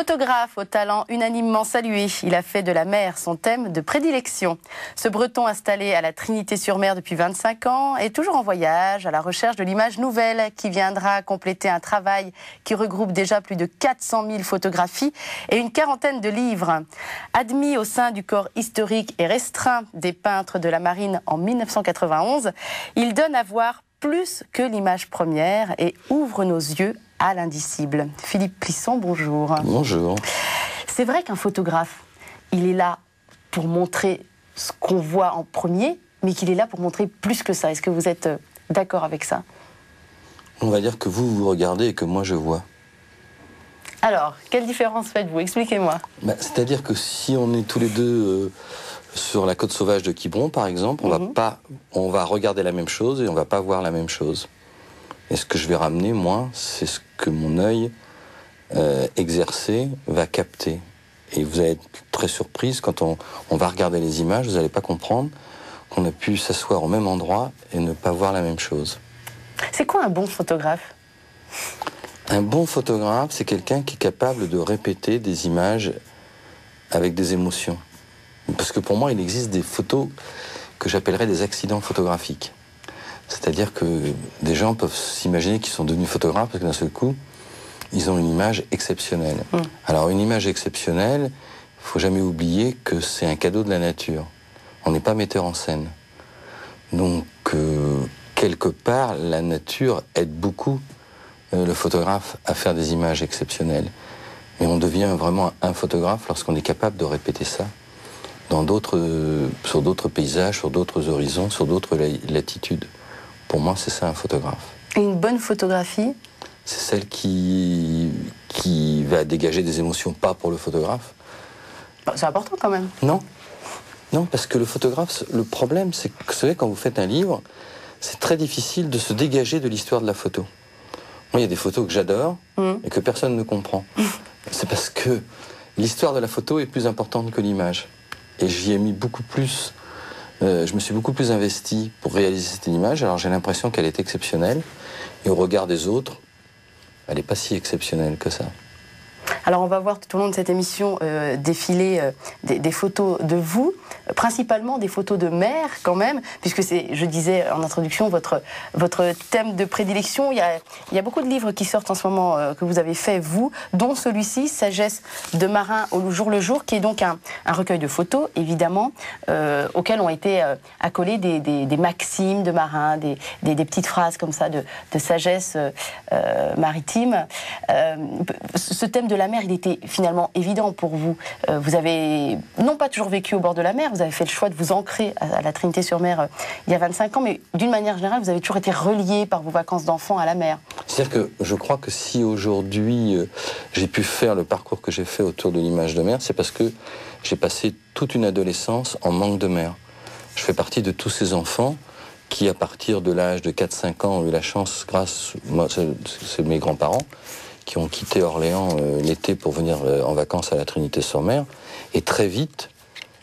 Photographe au talent unanimement salué, il a fait de la mer son thème de prédilection. Ce Breton installé à la Trinité-sur-Mer depuis 25 ans est toujours en voyage, à la recherche de l'image nouvelle qui viendra compléter un travail qui regroupe déjà plus de 400 000 photographies et une quarantaine de livres. Admis au sein du corps historique et restreint des peintres de la marine en 1991, il donne à voir plus que l'image première et ouvre nos yeux à l'indicible. Philippe Plisson, bonjour. Bonjour. C'est vrai qu'un photographe, il est là pour montrer ce qu'on voit en premier, mais qu'il est là pour montrer plus que ça. Est-ce que vous êtes d'accord avec ça? On va dire que vous regardez et que moi je vois. Alors, quelle différence faites-vous? Expliquez-moi. C'est-à-dire que si on est tous les deux sur la côte sauvage de Quiberon, par exemple, on va regarder la même chose et on va pas voir la même chose. Et ce que je vais ramener, moi, c'est ce que mon œil exercé va capter. Et vous allez être très surprise quand on va regarder les images, vous n'allez pas comprendre qu'on a pu s'asseoir au même endroit et ne pas voir la même chose. C'est quoi un bon photographe? Un bon photographe, c'est quelqu'un qui est capable de répéter des images avec des émotions. Parce que pour moi, il existe des photos que j'appellerais des accidents photographiques. C'est-à-dire que des gens peuvent s'imaginer qu'ils sont devenus photographes parce que d'un seul coup, ils ont une image exceptionnelle. Alors une image exceptionnelle, il ne faut jamais oublier que c'est un cadeau de la nature. On n'est pas metteur en scène. Donc, quelque part, la nature aide beaucoup le photographe à faire des images exceptionnelles. Mais on devient vraiment un photographe lorsqu'on est capable de répéter ça sur d'autres paysages, sur d'autres horizons, sur d'autres latitudes. Pour moi, c'est ça un photographe. Et une bonne photographie? C'est celle qui va dégager des émotions, pas pour le photographe. C'est important quand même. Non. Non, parce que le photographe, le problème, c'est que vous savez, quand vous faites un livre, c'est très difficile de se dégager de l'histoire de la photo. Moi, il y a des photos que j'adore et que personne ne comprend. C'est parce que l'histoire de la photo est plus importante que l'image. Et j'y ai mis beaucoup plus... je me suis beaucoup plus investi pour réaliser cette image. Alors j'ai l'impression qu'elle est exceptionnelle. Et au regard des autres, elle n'est pas si exceptionnelle que ça. Alors on va voir tout au long de cette émission défiler des photos de vous, principalement des photos de mer quand même, puisque c'est, je disais en introduction, votre thème de prédilection. Il y a beaucoup de livres qui sortent en ce moment que vous avez fait, vous, dont celui-ci, Sagesse de marin au jour le jour, qui est donc un recueil de photos, évidemment, auxquelles ont été accolées des maximes de marins, des petites phrases comme ça de sagesse maritime. Ce thème de la mer, il était finalement évident pour vous. Vous avez non pas toujours vécu au bord de la mer, vous avez fait le choix de vous ancrer à la Trinité-sur-Mer il y a 25 ans, mais d'une manière générale, vous avez toujours été relié par vos vacances d'enfant à la mer. C'est-à-dire que je crois que si aujourd'hui j'ai pu faire le parcours que j'ai fait autour de l'image de mer, c'est parce que j'ai passé toute une adolescence en manque de mer. Je fais partie de tous ces enfants qui, à partir de l'âge de 4-5 ans, ont eu la chance, moi, c'est mes grands-parents, qui ont quitté Orléans l'été pour venir en vacances à la Trinité-sur-Mer. Et très vite,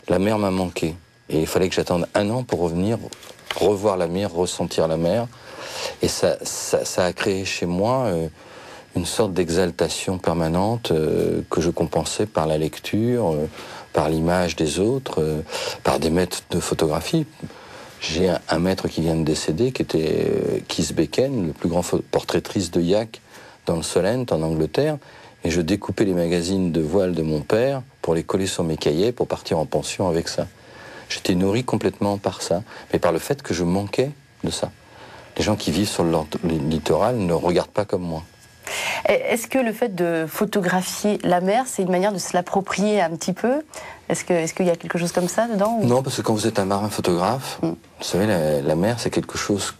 la mer m'a manqué. Et il fallait que j'attende 1 an pour revenir, revoir la mer, ressentir la mer. Et ça a créé chez moi une sorte d'exaltation permanente que je compensais par la lecture, par l'image des autres, par des maîtres de photographie. J'ai un maître qui vient de décéder, qui était Keith Bacon, le plus grand portraitiste de yacht dans le Solent, en Angleterre, et je découpais les magazines de voile de mon père pour les coller sur mes cahiers pour partir en pension avec ça. J'étais nourri complètement par ça, mais par le fait que je manquais de ça. Les gens qui vivent sur le littoral ne regardent pas comme moi. Est-ce que le fait de photographier la mer, c'est une manière de se l'approprier un petit peu? Est-ce qu'il y a quelque chose comme ça dedans ou... Non, parce que quand vous êtes un marin photographe, vous savez, la mer, c'est quelque chose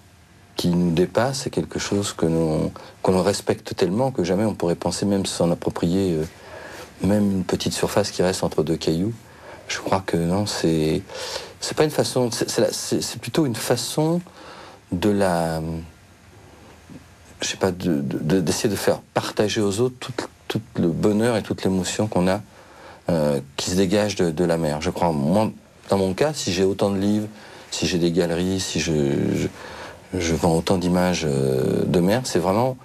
qui nous dépasse, c'est quelque chose qu'on respecte tellement que jamais on pourrait penser même s'en approprier, même une petite surface qui reste entre 2 cailloux. Je crois que non, c'est pas une façon, c'est plutôt une façon de la... je sais pas, d'essayer de faire partager aux autres tout le bonheur et toute l'émotion qu'on a, qui se dégage de la mer. Je crois, moi, dans mon cas, si j'ai autant de livres, si j'ai des galeries, si je vends autant d'images de mer, c'est vraiment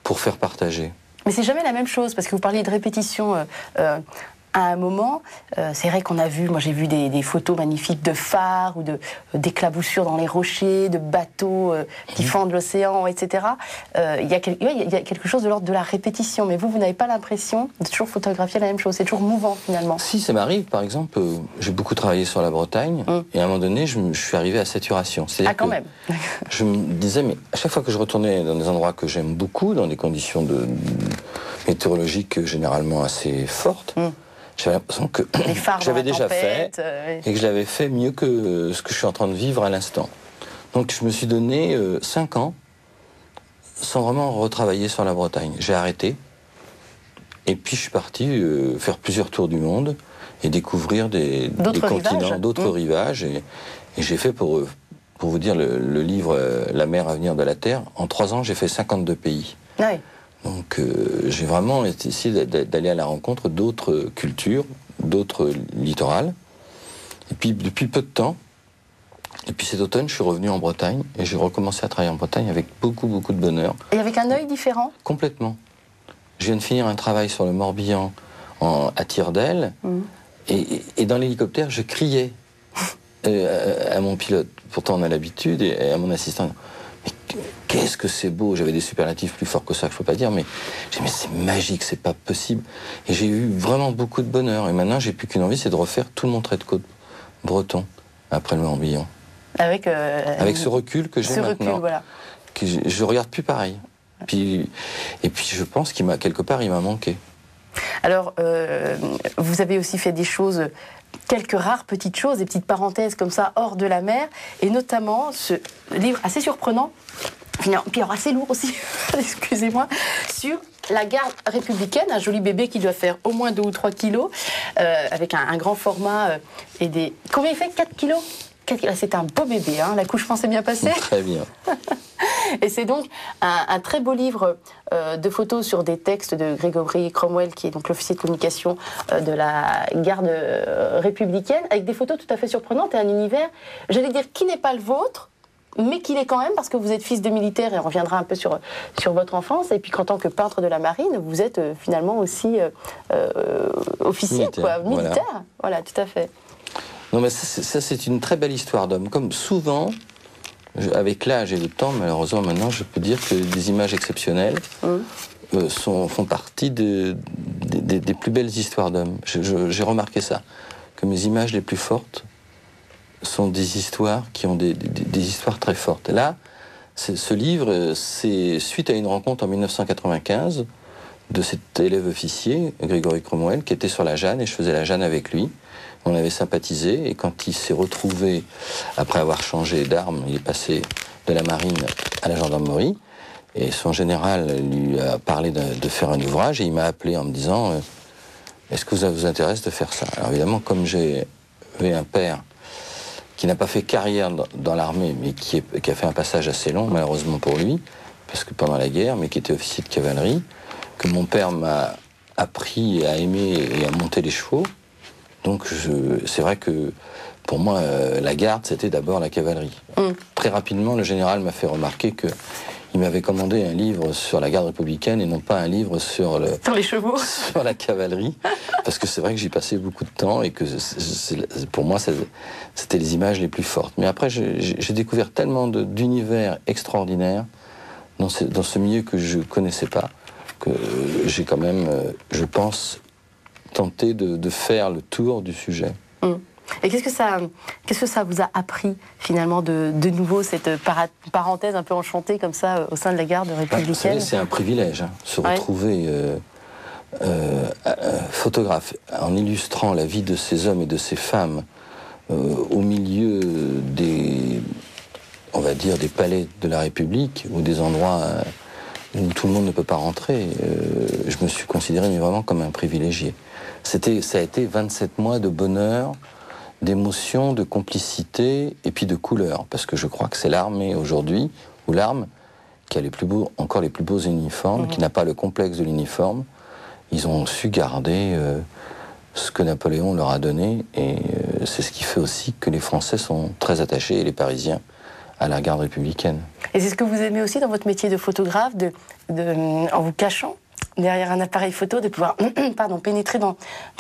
pour faire partager. Mais c'est jamais la même chose, parce que vous parliez de répétition à un moment. C'est vrai qu'on a vu, moi j'ai vu des photos magnifiques de phares ou d'éclaboussures dans les rochers, de bateaux qui fendent l'océan, etc. Il y a quelque chose de l'ordre de la répétition, mais vous n'avez pas l'impression de toujours photographier la même chose, c'est toujours mouvant finalement. Si, ça m'arrive, par exemple, j'ai beaucoup travaillé sur la Bretagne, et à un moment donné, je suis arrivé à saturation. Ah, quand même. Je me disais, mais à chaque fois que je retournais dans des endroits que j'aime beaucoup, dans des conditions météorologiques généralement assez fortes, j'avais l'impression que j'avais déjà fait et que je l'avais fait mieux que ce que je suis en train de vivre à l'instant. Donc je me suis donné 5 ans sans vraiment retravailler sur la Bretagne. J'ai arrêté et puis je suis parti faire plusieurs tours du monde et découvrir des continents, d'autres rivages. Et j'ai fait, pour vous dire, le livre La mer à venir de la Terre, en 3 ans j'ai fait 52 pays. Oui. Donc j'ai vraiment essayé d'aller à la rencontre d'autres cultures, d'autres littorales. Et puis depuis peu de temps, depuis cet automne, je suis revenu en Bretagne et j'ai recommencé à travailler en Bretagne avec beaucoup de bonheur. Et avec un œil différent? Complètement. Je viens de finir un travail sur le Morbihan à tire-d'aile et dans l'hélicoptère, je criais à mon pilote. Pourtant on a l'habitude, et à mon assistant. Qu'est-ce que c'est beau! J'avais des superlatifs plus forts que ça, que je ne peux pas dire, mais j'ai dit, mais c'est magique, c'est pas possible. Et j'ai eu vraiment beaucoup de bonheur. Et maintenant, j'ai plus qu'une envie, c'est de refaire tout mon trait de côte breton après le Morbihan. Avec ce recul que j'ai maintenant. Voilà. Que je regarde plus pareil. Et puis je pense quelque part, il m'a manqué. Alors, vous avez aussi fait des choses, quelques rares petites choses, des petites parenthèses comme ça, hors de la mer, et notamment ce livre assez surprenant, puis alors assez lourd aussi, excusez-moi, sur la garde républicaine, un joli bébé qui doit faire au moins 2 ou 3 kilos, avec un grand format et des... Combien il fait? 4 kilos? C'est un beau bébé, hein. L'accouchement s'est bien passé? Très bien. Et c'est donc un très beau livre de photos sur des textes de Grégory Cromwell, qui est donc l'officier de communication de la garde républicaine, avec des photos tout à fait surprenantes et un univers, j'allais dire, qui n'est pas le vôtre, mais qu'il est quand même, parce que vous êtes fils de militaire, et on reviendra un peu sur votre enfance, et puis qu'en tant que peintre de la marine, vous êtes finalement aussi officier, militaire. Voilà, tout à fait. Non, mais ça c'est une très belle histoire d'homme. Comme souvent, avec l'âge et le temps, malheureusement maintenant, je peux dire que des images exceptionnelles font partie des plus belles histoires d'hommes. J'ai remarqué ça, que mes images les plus fortes sont des histoires qui ont des histoires très fortes. Et là, ce livre, c'est suite à une rencontre en 1995 de cet élève officier, Grégory Cromwell, qui était sur la Jeanne, et je faisais la Jeanne avec lui. On avait sympathisé, et quand il s'est retrouvé, après avoir changé d'arme, il est passé de la marine à la gendarmerie, et son général lui a parlé de faire un ouvrage, et il m'a appelé en me disant est-ce que ça vous intéresse de faire ça? Alors évidemment, comme j'avais un père qui n'a pas fait carrière dans l'armée, mais qui a fait un passage assez long, malheureusement pour lui, parce que pendant la guerre, mais qui était officier de cavalerie, que mon père m'a appris à aimer et à monter les chevaux. Donc c'est vrai que pour moi, la garde, c'était d'abord la cavalerie. Très rapidement, le général m'a fait remarquer qu'il m'avait commandé un livre sur la garde républicaine et non pas un livre sur les chevaux, sur la cavalerie, parce que c'est vrai que j'y passais beaucoup de temps et que pour moi, c'était les images les plus fortes. Mais après, j'ai découvert tellement d'univers extraordinaires dans ce milieu que je connaissais pas, que j'ai quand même, je pense, tenté de faire le tour du sujet. Et qu'est-ce que ça vous a appris finalement de nouveau, cette parenthèse un peu enchantée comme ça au sein de la garde républicaine? Vous savez, c'est un privilège, hein, se retrouver photographe en illustrant la vie de ces hommes et de ces femmes au milieu on va dire, des palais de la République ou des endroits où tout le monde ne peut pas rentrer. Je me suis considéré vraiment comme un privilégié. Ça a été 27 mois de bonheur, d'émotion, de complicité et puis de couleur, parce que je crois que c'est l'armée aujourd'hui, ou l'arme, qui a encore les plus beaux uniformes, qui n'a pas le complexe de l'uniforme. Ils ont su garder ce que Napoléon leur a donné, et c'est ce qui fait aussi que les Français sont très attachés, et les Parisiens, à la garde républicaine. Et c'est ce que vous aimez aussi dans votre métier de photographe, en vous cachant derrière un appareil photo, de pouvoir pardon, pénétrer dans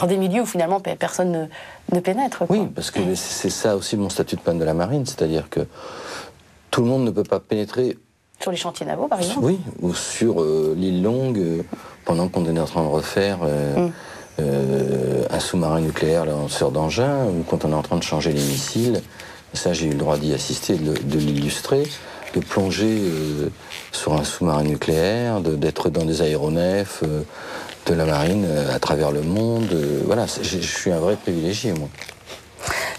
des milieux où finalement personne ne pénètre, quoi. Oui, parce que c'est ça aussi mon statut de peintre de la marine, c'est-à-dire que tout le monde ne peut pas pénétrer... Sur les chantiers navals, par exemple. Oui, ou sur l'île Longue, pendant qu'on est en train de refaire un sous-marin nucléaire lanceur d'engins, ou quand on est en train de changer les missiles. Ça, j'ai eu le droit d'y assister, de l'illustrer, de plonger sur un sous-marin nucléaire, d'être dans des aéronefs de la marine à travers le monde. Voilà, je suis un vrai privilégié, moi.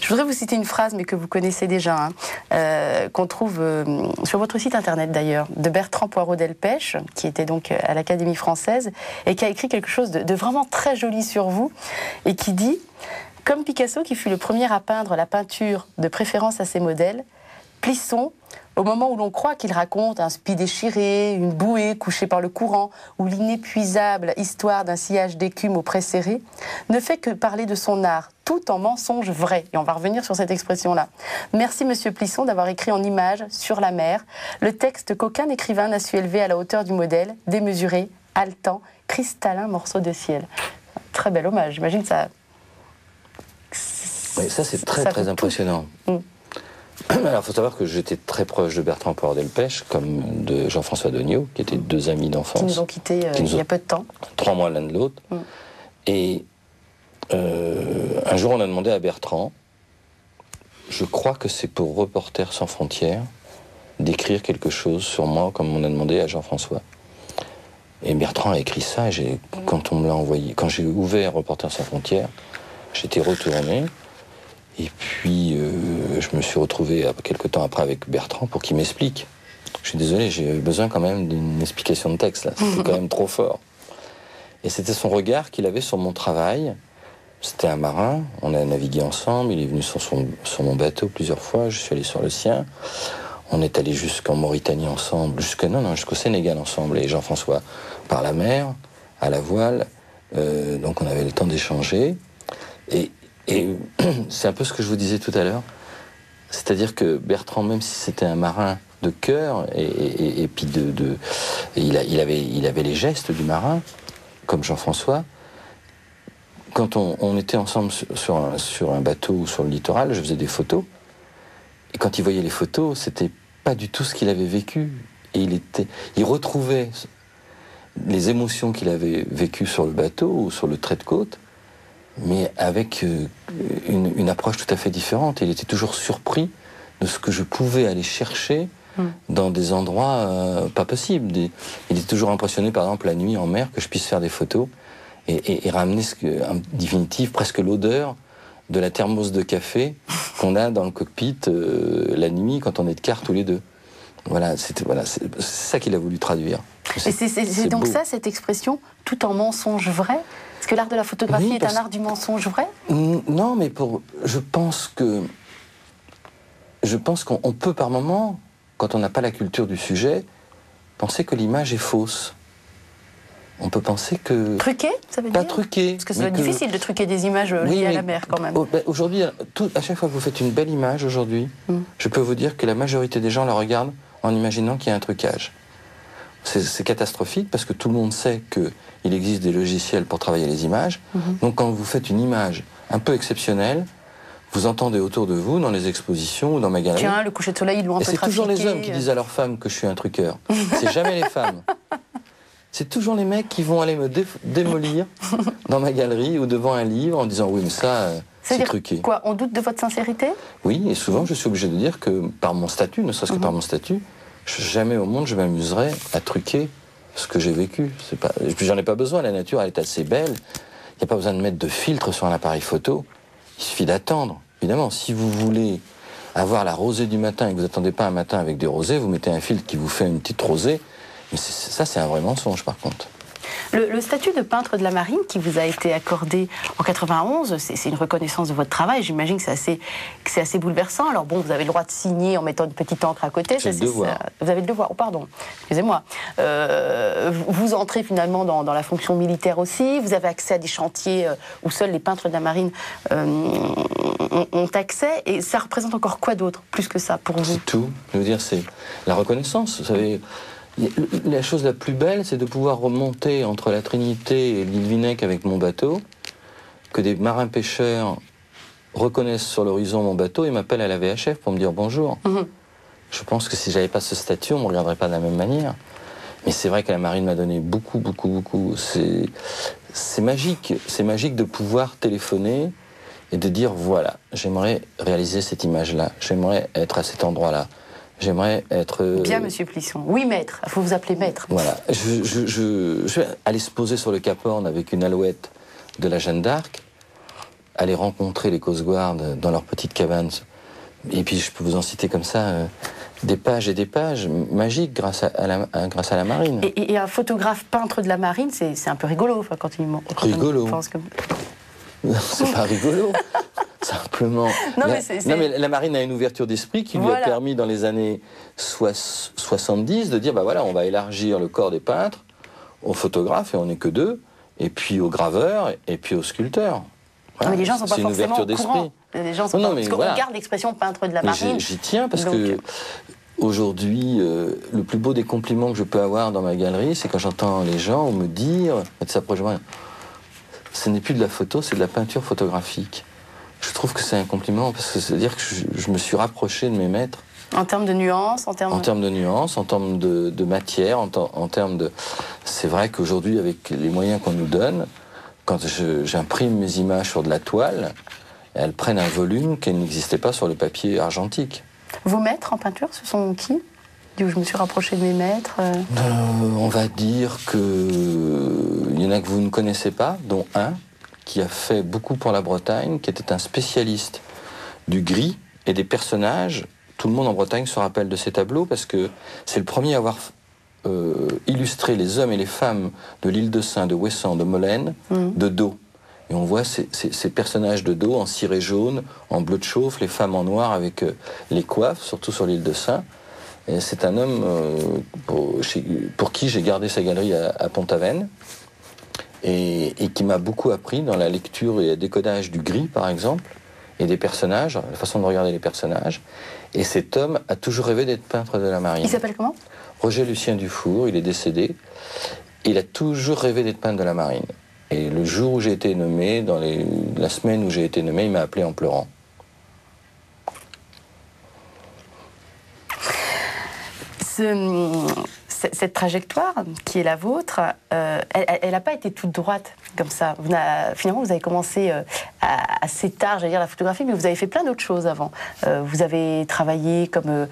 Je voudrais vous citer une phrase, mais que vous connaissez déjà, qu'on trouve sur votre site internet d'ailleurs, de Bertrand Poirot-Delpech, qui était donc à l'Académie française, et qui a écrit quelque chose de vraiment très joli sur vous, et qui dit « Comme Picasso, qui fut le premier à peindre la peinture de préférence à ses modèles, Plisson, au moment où l'on croit qu'il raconte un spi déchiré, une bouée couchée par le courant, ou l'inépuisable histoire d'un sillage d'écume au pré serré, ne fait que parler de son art, tout en mensonge vrai. » Et on va revenir sur cette expression-là. Merci, monsieur Plisson, d'avoir écrit en images, sur la mer, le texte qu'aucun écrivain n'a su élever à la hauteur du modèle, démesuré, haletant, cristallin morceau de ciel. Très bel hommage, j'imagine ça... Oui, ça c'est très impressionnant. Alors, il faut savoir que j'étais très proche de Bertrand Poirot-Delpech, comme de Jean-François Degnaud, qui étaient deux amis d'enfance. Qui nous ont quittés il y a peu de temps. 3 mois l'un de l'autre. Et un jour, on a demandé à Bertrand, je crois que c'est pour Reporters sans frontières, d'écrire quelque chose sur moi, comme on a demandé à Jean-François. Et Bertrand a écrit ça, et quand on me l'a envoyé, quand j'ai ouvert Reporters sans frontières, j'étais retourné. Et puis, je me suis retrouvé quelques temps après avec Bertrand pour qu'il m'explique. Je suis désolé, j'ai eu besoin quand même d'une explication de texte, là. C'était quand même trop fort. Et c'était son regard qu'il avait sur mon travail. C'était un marin, on a navigué ensemble, il est venu sur mon bateau plusieurs fois, je suis allé sur le sien. On est allé jusqu'en Mauritanie ensemble, jusqu'au Sénégal ensemble, et Jean-François par la mer, à la voile. Donc on avait le temps d'échanger. Et c'est un peu ce que je vous disais tout à l'heure, c'est-à-dire que Bertrand, même si c'était un marin de cœur, et puis il avait les gestes du marin, comme Jean-François, quand on était ensemble sur un bateau ou sur le littoral, je faisais des photos, et quand il voyait les photos, c'était pas du tout ce qu'il avait vécu, et il retrouvait les émotions qu'il avait vécues sur le bateau ou sur le trait de côte, mais avec une approche tout à fait différente. Il était toujours surpris de ce que je pouvais aller chercher dans des endroits pas possibles. Il était toujours impressionné, par exemple, la nuit en mer, que je puisse faire des photos et ramener en définitive presque l'odeur de la thermos de café qu'on a dans le cockpit la nuit quand on est de quart tous les deux. Voilà, c'est ça qu'il a voulu traduire. Et c'est donc beau. Ça, cette expression, tout en mensonge vrai? Est-ce que l'art de la photographie est un art du mensonge vrai? Non, mais je pense qu'on peut par moment, quand on n'a pas la culture du sujet, penser que l'image est fausse. On peut penser que... Truqué, ça veut dire? Pas truqué. Parce que c'est difficile de truquer des images liées à la mer, quand même. Aujourd'hui, à chaque fois que vous faites une belle image, aujourd'hui, je peux vous dire que la majorité des gens la regardent en imaginant qu'il y a un trucage. C'est catastrophique parce que tout le monde sait qu'il existe des logiciels pour travailler les images. Donc quand vous faites une image un peu exceptionnelle, vous entendez autour de vous, dans les expositions ou dans ma galerie... Tiens, le coucher de soleil, ils l'ont un peu trafiqué. Et c'est toujours les hommes qui disent à leurs femmes que je suis un truqueur. C'est jamais les femmes. C'est toujours les mecs qui vont aller me démolir dans ma galerie ou devant un livre en disant « oui, mais ça, c'est truqué ». Quoi, on doute de votre sincérité? Oui, et souvent je suis obligé de dire que par mon statut, ne serait-ce que par mon statut, jamais au monde je m'amuserais à truquer ce que j'ai vécu. J'en ai pas besoin, la nature elle est assez belle. Il n'y a pas besoin de mettre de filtre sur un appareil photo. Il suffit d'attendre. Évidemment, si vous voulez avoir la rosée du matin et que vous n'attendez pas un matin avec des rosées, vous mettez un filtre qui vous fait une petite rosée. Mais ça, c'est un vrai mensonge, par contre. Le statut de peintre de la marine qui vous a été accordé en 91, c'est une reconnaissance de votre travail. J'imagine que c'est assez bouleversant. Alors bon, vous avez le droit de signer en mettant une petite encre à côté. J'ai le devoir. Vous avez le devoir. Oh, pardon, excusez-moi. Vous entrez finalement dans la fonction militaire aussi. Vous avez accès à des chantiers où seuls les peintres de la marine ont accès. Et ça représente encore quoi d'autre, plus que ça, pour vous? C'est tout. Je veux dire, c'est la reconnaissance. Vous savez... La chose la plus belle, c'est de pouvoir remonter entre la Trinité et l'île Vinec avec mon bateau, que des marins-pêcheurs reconnaissent sur l'horizon mon bateau et m'appellent à la VHF pour me dire bonjour. Je pense que si j'avais pas ce statut, on me regarderait pas de la même manière. Mais c'est vrai que la marine m'a donné beaucoup. C'est magique de pouvoir téléphoner et de dire voilà, j'aimerais réaliser cette image-là, j'aimerais être à cet endroit-là, j'aimerais être... Bien, monsieur Plisson. Oui, maître. Il faut vous appeler maître. Voilà. Je vais aller se poser sur le Cap Horn avec une alouette de la Jeanne d'Arc, aller rencontrer les Coast Guard dans leur petite cabane. Et puis je peux vous en citer comme ça des pages et des pages magiques grâce à la marine. Et un photographe peintre de la marine, c'est un peu rigolo. Enfin, quand rigolo. On pense que... C'est pas rigolo. Simplement. Mais la marine a une ouverture d'esprit qui lui a permis dans les années 70 de dire bah voilà, on va élargir le corps des peintres aux photographes, et on n'est que deux, et puis aux graveurs, et puis aux sculpteurs. Voilà. Mais les gens ne sont pas forcément au courant. Les gens sont parce qu'on garde l'expression peintre de la marine. J'y tiens parce que aujourd'hui, le plus beau des compliments que je peux avoir dans ma galerie, c'est quand j'entends les gens me dire, ce n'est plus de la photo, c'est de la peinture photographique. Je trouve que c'est un compliment parce que c'est-à-dire que je me suis rapproché de mes maîtres. En termes de nuances, en termes de nuances, en termes de matière, en termes de... C'est vrai qu'aujourd'hui, avec les moyens qu'on nous donne, quand j'imprime mes images sur de la toile, elles prennent un volume qui n'existait pas sur le papier argentique. Vos maîtres en peinture, ce sont qui? Je me suis rapproché de mes maîtres. On va dire qu'il y en a que vous ne connaissez pas, dont un qui a fait beaucoup pour la Bretagne, qui était un spécialiste du gris et des personnages. Tout le monde en Bretagne se rappelle de ces tableaux parce que c'est le premier à avoir illustré les hommes et les femmes de l'île de Sein, de Ouessant, de Molène, de dos. Et on voit ces personnages de dos en ciré jaune, en bleu de chauffe, les femmes en noir avec les coiffes, surtout sur l'île de Sein. Et c'est un homme pour qui j'ai gardé sa galerie à Pont-Aven et qui m'a beaucoup appris dans la lecture et le décodage du gris, par exemple, et des personnages, la façon de regarder les personnages. Et cet homme a toujours rêvé d'être peintre de la marine. Il s'appelle comment? Roger Lucien Dufour, il est décédé. Il a toujours rêvé d'être peintre de la marine. Et le jour où j'ai été nommé, la semaine où j'ai été nommé, il m'a appelé en pleurant. Cette trajectoire qui est la vôtre, elle n'a pas été toute droite comme ça. Finalement, vous avez commencé assez tard, j'allais dire la photographie, mais vous avez fait plein d'autres choses avant. Vous avez travaillé comme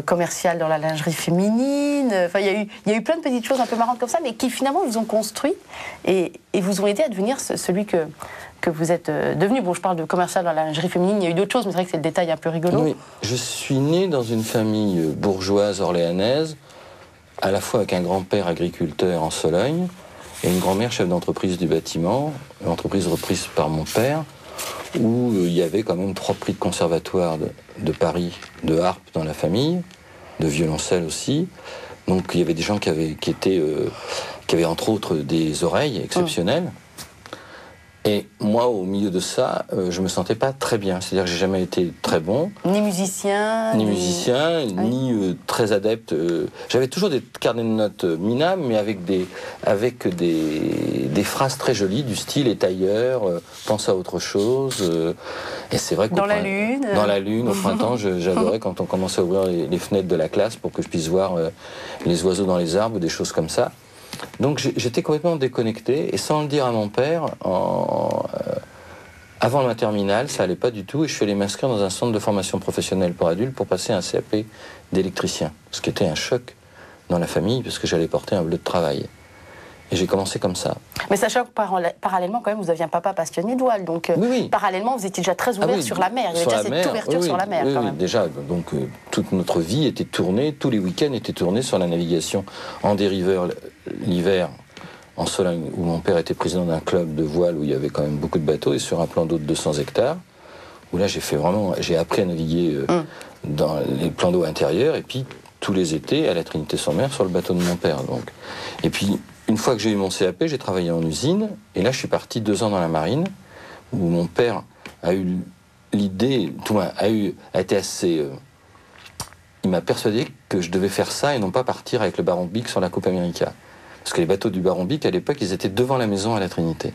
commercial dans la lingerie féminine. Enfin, il y a eu plein de petites choses un peu marrantes comme ça, mais qui finalement vous ont construit et vous ont aidé à devenir celui que vous êtes devenu. Bon, je parle de commercial dans la lingerie féminine, il y a eu d'autres choses, mais c'est vrai que c'est le détail un peu rigolo. Oui, je suis né dans une famille bourgeoise orléanaise, à la fois avec un grand-père agriculteur en Sologne et une grand-mère chef d'entreprise du bâtiment, une entreprise reprise par mon père, où il y avait quand même 3 prix de conservatoire de Paris, de harpe dans la famille, de violoncelle aussi. Donc il y avait des gens qui avaient entre autres des oreilles exceptionnelles. Et moi, au milieu de ça, je me sentais pas très bien. C'est-à-dire que j'ai jamais été très bon. Ni musicien. Ni très adepte. J'avais toujours des carnets de notes minables, mais avec des phrases très jolies, du style « est ailleurs »,« pense à autre chose ». Et c'est vrai que dans la lune, au printemps, j'adorais quand on commençait à ouvrir les fenêtres de la classe pour que je puisse voir les oiseaux dans les arbres, des choses comme ça. Donc j'étais complètement déconnecté, et sans le dire à mon père, avant ma terminale, ça allait pas du tout, et je suis allé m'inscrire dans un centre de formation professionnelle pour adultes pour passer un CAP d'électricien, ce qui était un choc dans la famille, parce que j'allais porter un bleu de travail. Et j'ai commencé comme ça. Mais sachant que parallèlement, quand même, vous aviez un papa passionné de voile, donc oui. Parallèlement, vous étiez déjà très ouvert sur la mer. Il y avait déjà cette ouverture sur la mer, quand même. Déjà, donc toute notre vie était tournée, tous les week-ends étaient tournés sur la navigation en dériveur l'hiver, en Sologne, où mon père était président d'un club de voile où il y avait quand même beaucoup de bateaux, et sur un plan d'eau de 200 hectares, où là j'ai appris à naviguer dans les plans d'eau intérieurs, et puis tous les étés à la Trinité-sur-Mer sur le bateau de mon père. Donc. Et puis, une fois que j'ai eu mon CAP, j'ai travaillé en usine, et là je suis parti 2 ans dans la marine, où mon père a eu l'idée, a été assez il m'a persuadé que je devais faire ça et non pas partir avec le Baron Bic sur la Coupe América. Parce que les bateaux du Baron Bic, à l'époque, ils étaient devant la maison à la Trinité.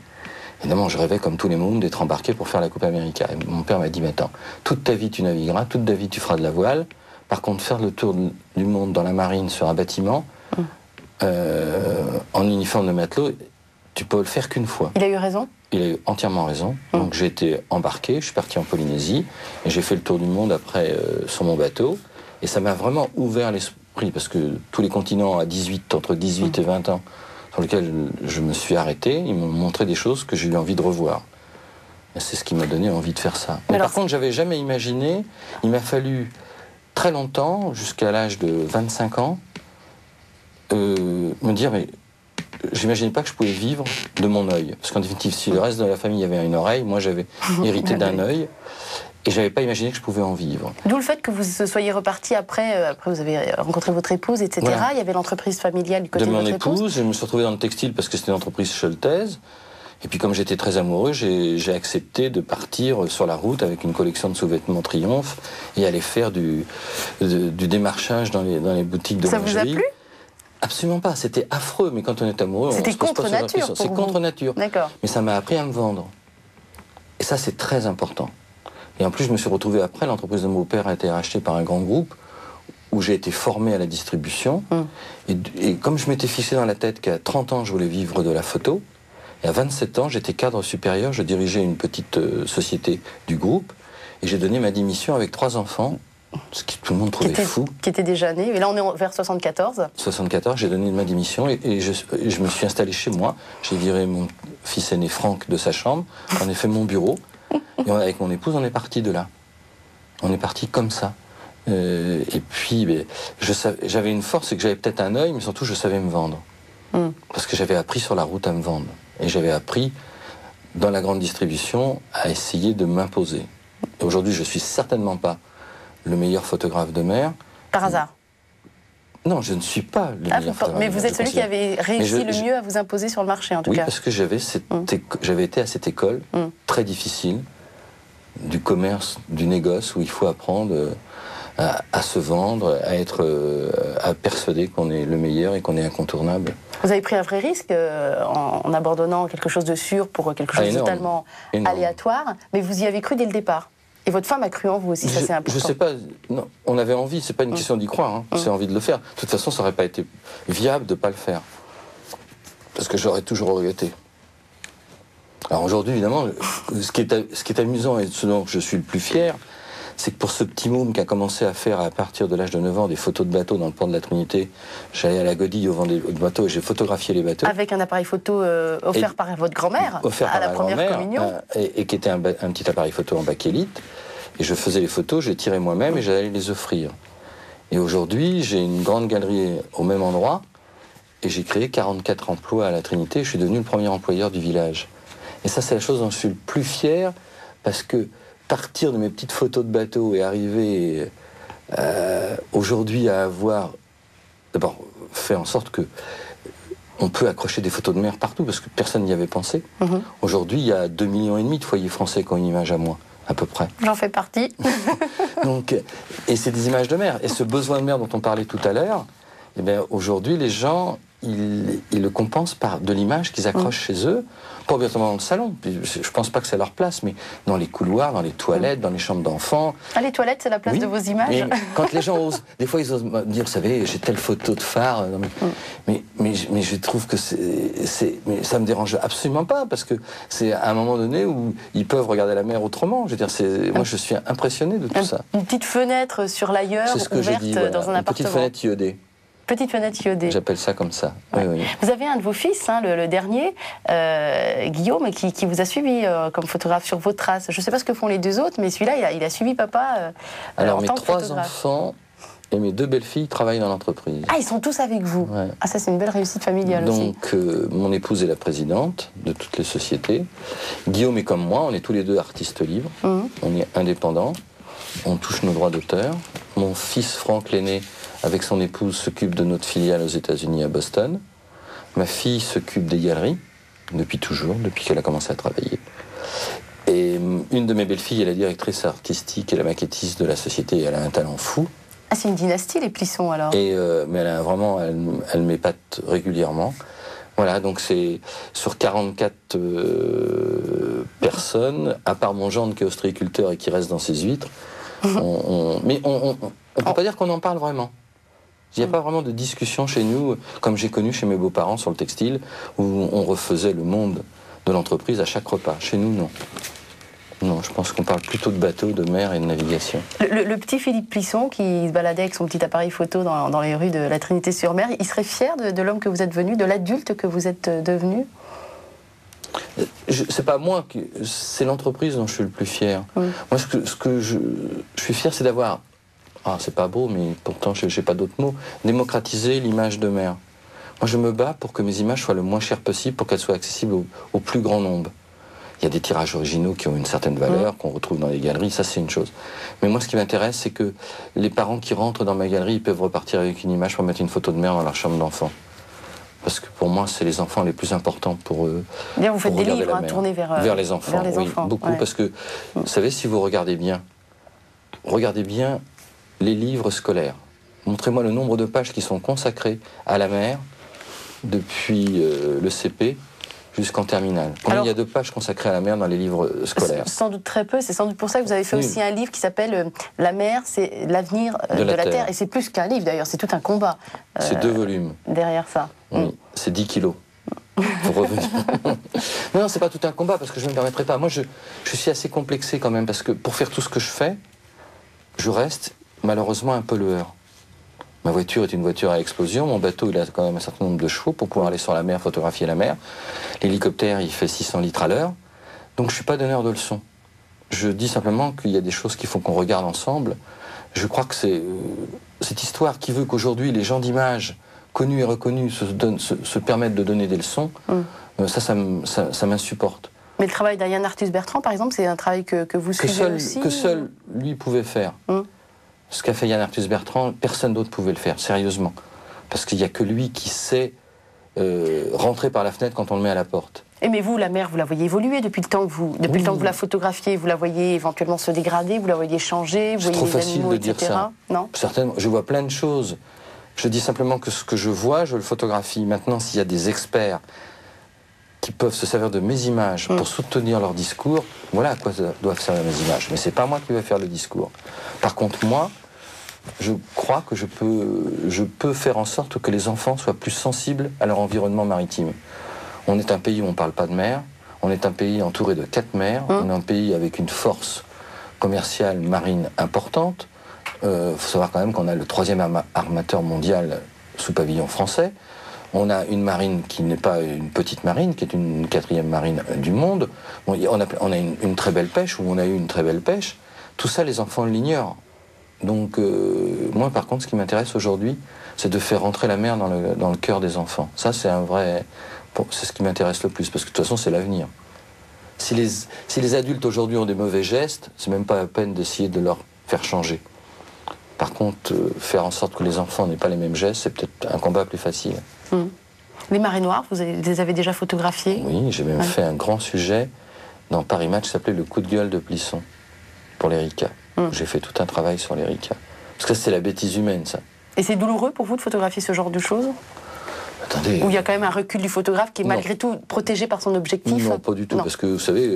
Évidemment, je rêvais, comme tous les mômes, d'être embarqué pour faire la Coupe América. Et mon père m'a dit, mais attends, toute ta vie tu navigueras, toute ta vie tu feras de la voile. Par contre, faire le tour du monde dans la marine sur un bâtiment, en uniforme de matelot, tu peux le faire qu'une fois. Il a eu raison? Il a eu entièrement raison. Donc j'ai été embarqué, je suis parti en Polynésie, et j'ai fait le tour du monde après sur mon bateau. Et ça m'a vraiment ouvert l'esprit, parce que tous les continents entre 18 et 20 ans, sur lesquels je me suis arrêté, ils m'ont montré des choses que j'ai eu envie de revoir. Et c'est ce qui m'a donné envie de faire ça. Mais par contre, j'avais jamais imaginé, il m'a fallu très longtemps, jusqu'à l'âge de 25 ans, me dire, mais j'imaginais pas que je pouvais vivre de mon œil. Parce qu'en définitive, si le reste de la famille avait une oreille, moi j'avais hérité d'un œil. Et je n'avais pas imaginé que je pouvais en vivre. D'où le fait que vous soyez reparti après vous avez rencontré votre épouse, etc. Voilà. Il y avait l'entreprise familiale du côté de votre épouse. Je me suis retrouvé dans le textile parce que c'était une entreprise scholtaise. Et puis comme j'étais très amoureux, j'ai accepté de partir sur la route avec une collection de sous-vêtements Triomphe et aller faire du démarchage dans les boutiques de lingerie. Ça vous a plu? Absolument pas, c'était affreux, mais quand on est amoureux, c'était contre nature. C'est contre nature. D'accord. Mais ça m'a appris à me vendre. Et ça, c'est très important. Et en plus, je me suis retrouvé après, l'entreprise de mon père a été rachetée par un grand groupe où j'ai été formé à la distribution. Et comme je m'étais fixé dans la tête qu'à 30 ans, je voulais vivre de la photo, et à 27 ans, j'étais cadre supérieur, je dirigeais une petite société du groupe, et j'ai donné ma démission avec 3 enfants, ce que tout le monde trouvait fou. Qui était déjà né, et là on est vers 74. 74, j'ai donné ma démission, et je me suis installé chez moi. J'ai viré mon fils aîné Franck de sa chambre, j'en ai fait mon bureau, et avec mon épouse, on est parti de là. On est parti comme ça. Et puis, j'avais une force, c'est que j'avais peut-être un œil, mais surtout, je savais me vendre. Parce que j'avais appris sur la route à me vendre. Et j'avais appris, dans la grande distribution, à essayer de m'imposer. Aujourd'hui, je ne suis certainement pas le meilleur photographe de mer. Par hasard? Non, je ne suis pas le meilleur photographe de mer. Mais vous êtes celui qui avait réussi le mieux à vous imposer sur le marché, en tout cas. Oui, parce que j'avais été à cette école très difficile, du commerce, du négoce, où il faut apprendre à se vendre, à persuader qu'on est le meilleur et qu'on est incontournable. Vous avez pris un vrai risque en abandonnant quelque chose de sûr pour quelque chose de totalement aléatoire, mais vous y avez cru dès le départ. Et votre femme a cru en vous aussi, ça c'est important. Je sais pas, non, on avait envie, c'est pas une question d'y croire, c'est envie de le faire. De toute façon, ça n'aurait pas été viable de ne pas le faire. Parce que j'aurais toujours regretté. Alors aujourd'hui, évidemment, ce qui est amusant et ce dont je suis le plus fier, c'est que pour ce petit môme qui a commencé à faire à partir de l'âge de 9 ans des photos de bateaux dans le port de la Trinité, j'allais à la Godille au vent des bateaux et j'ai photographié les bateaux. Avec un appareil photo offert par votre grand-mère à la première communion. Et qui était un petit appareil photo en bakélite. Et je faisais les photos, je les tirais moi-même et j'allais les offrir. Et aujourd'hui, j'ai une grande galerie au même endroit et j'ai créé 44 emplois à la Trinité. Je suis devenu le premier employeur du village. Et ça, c'est la chose dont je suis le plus fier, parce que partir de mes petites photos de bateau et arriver aujourd'hui à avoir d'abord fait en sorte que on peut accrocher des photos de mer partout, parce que personne n'y avait pensé. Aujourd'hui, il y a 2,5 millions de foyers français qui ont une image à moi, à peu près. J'en fais partie. Donc, et c'est des images de mer. Et ce besoin de mer dont on parlait tout à l'heure, eh bien, aujourd'hui, les gens, ils le compensent par de l'image qu'ils accrochent chez eux, pas obligatoirement dans le salon, je pense pas que c'est leur place, mais dans les couloirs, dans les toilettes, dans les chambres d'enfants. Ah, les toilettes, c'est la place de vos images? Mais quand les gens osent, des fois ils osent me dire, vous savez, j'ai telle photo de phare, mais je trouve que mais ça me dérange absolument pas, parce que c'est à un moment donné où ils peuvent regarder la mer autrement. Je veux dire, moi je suis impressionné de tout ça. Une petite fenêtre sur l'ailleurs, ouverte dans un appartement. Une petite fenêtre iodée. Petite fenêtre iodée. J'appelle ça comme ça. Ouais. Oui. Vous avez un de vos fils, le dernier, Guillaume, qui vous a suivi comme photographe sur vos traces. Je ne sais pas ce que font les 2 autres, mais celui-là, il a suivi papa Alors, en tant que photographe. Mes 3 enfants et mes 2 belles-filles travaillent dans l'entreprise. Ah, ils sont tous avec vous? Ouais. Ah, ça, c'est une belle réussite familiale aussi. Donc, mon épouse est la présidente de toutes les sociétés. Guillaume est comme moi, on est tous les 2 artistes libres. On est indépendants. On touche nos droits d'auteur. Mon fils Franck, l'aîné, avec son épouse, s'occupe de notre filiale aux États-Unis à Boston. Ma fille s'occupe des galeries, depuis toujours, depuis qu'elle a commencé à travailler. Et une de mes belles-filles est la directrice artistique et la maquettiste de la société, et elle a un talent fou. Ah, c'est une dynastie, les Plisson, alors. Mais elle m'épate régulièrement. Voilà, donc c'est sur 44 personnes, à part mon gendre qui est ostréiculteur et qui reste dans ses huîtres, mais on ne peut pas dire qu'on en parle vraiment. Il n'y a pas vraiment de discussion chez nous, comme j'ai connu chez mes beaux-parents sur le textile, où on refaisait le monde de l'entreprise à chaque repas. Chez nous, non. Non, je pense qu'on parle plutôt de bateau, de mer et de navigation. Le petit Philippe Plisson, qui se baladait avec son petit appareil photo dans les rues de la Trinité-sur-Mer, il serait fier de l'homme que vous êtes devenu, de l'adulte que vous êtes devenu? C'est pas moi, c'est l'entreprise dont je suis le plus fier. Moi, ce que je suis fier, c'est d'avoir... Ah, c'est pas beau, mais pourtant, je n'ai pas d'autres mots. Démocratiser l'image de mer. Moi, je me bats pour que mes images soient le moins chères possible, pour qu'elles soient accessibles au plus grand nombre. Il y a des tirages originaux qui ont une certaine valeur, qu'on retrouve dans les galeries, ça c'est une chose. Mais moi, ce qui m'intéresse, c'est que les parents qui rentrent dans ma galerie, ils peuvent repartir avec une image pour mettre une photo de mer dans leur chambre d'enfant. Parce que pour moi, c'est les enfants les plus importants pour eux. Bien, vous faites des livres tournés vers les enfants. Vers les enfants, beaucoup, parce que, vous savez, si vous regardez bien les livres scolaires. Montrez-moi le nombre de pages qui sont consacrées à la mer depuis le CP jusqu'en terminale. Combien il y a de pages consacrées à la mer dans les livres scolaires? Sans doute très peu. C'est sans doute pour ça que vous avez fait aussi un livre qui s'appelle La mer, c'est l'avenir de la Terre. Et c'est plus qu'un livre d'ailleurs, c'est tout un combat. C'est 2 volumes. Derrière ça. Oui, c'est 10 kilos. Pour revenir. Non, c'est pas tout un combat parce que je ne me permettrai pas. Moi, je suis assez complexé quand même parce que pour faire tout ce que je fais, je reste malheureusement un pollueur. Ma voiture est une voiture à explosion, mon bateau il a quand même un certain nombre de chevaux pour pouvoir aller sur la mer, photographier la mer. L'hélicoptère il fait 600 litres à l'heure, donc je ne suis pas donneur de leçons. Je dis simplement qu'il y a des choses qu'il faut qu'on regarde ensemble. Je crois que c'est cette histoire qui veut qu'aujourd'hui les gens d'image, connus et reconnus, se permettent de donner des leçons, ça m'insupporte. Mais le travail d'Yann Arthus-Bertrand, par exemple, c'est un travail que vous suivez aussi? Que seul lui pouvait faire. Ce qu'a fait Yann Arthus-Bertrand, personne d'autre pouvait le faire, sérieusement. Parce qu'il n'y a que lui qui sait rentrer par la fenêtre quand on le met à la porte. Et mais vous, la mer, vous la voyez évoluer depuis le temps que vous, le temps que vous la photographiez, vous la voyez éventuellement se dégrader, vous la voyez changer, vous voyez les animaux, etc. C'est trop facile de dire ça. Non ? Certainement, je vois plein de choses. Je dis simplement que ce que je vois, je le photographie. Maintenant, s'il y a des experts qui peuvent se servir de mes images pour soutenir leur discours, voilà à quoi doivent servir mes images. Mais c'est pas moi qui vais faire le discours. Par contre, moi, je crois que je peux faire en sorte que les enfants soient plus sensibles à leur environnement maritime. On est un pays où on ne parle pas de mer, on est un pays entouré de 4 mers, on est un pays avec une force commerciale marine importante. Faut savoir quand même qu'on a le 3e armateur mondial sous pavillon français. On a une marine qui n'est pas une petite marine, qui est une 4e marine du monde. Bon, on a une très belle pêche, ou on a eu une très belle pêche. Tout ça, les enfants l'ignorent. Donc, moi, par contre, ce qui m'intéresse aujourd'hui, c'est de faire rentrer la mer dans le cœur des enfants. Ça, c'est c'est ce qui m'intéresse le plus, parce que de toute façon, c'est l'avenir. Si les adultes aujourd'hui ont des mauvais gestes, c'est même pas la peine d'essayer de leur faire changer. Par contre, faire en sorte que les enfants n'aient pas les mêmes gestes, c'est peut-être un combat plus facile. Les marées noires, vous les avez déjà photographiées? Oui, j'ai même fait un grand sujet dans Paris Match qui s'appelait Le coup de gueule de Plisson, pour les RICA. J'ai fait tout un travail sur les RICA. Parce que c'est la bêtise humaine, ça. Et c'est douloureux pour vous de photographier ce genre de choses? Attendez. Où il y a quand même un recul du photographe qui est malgré tout protégé par son objectif? Non, pas du tout. Non. Parce que vous savez,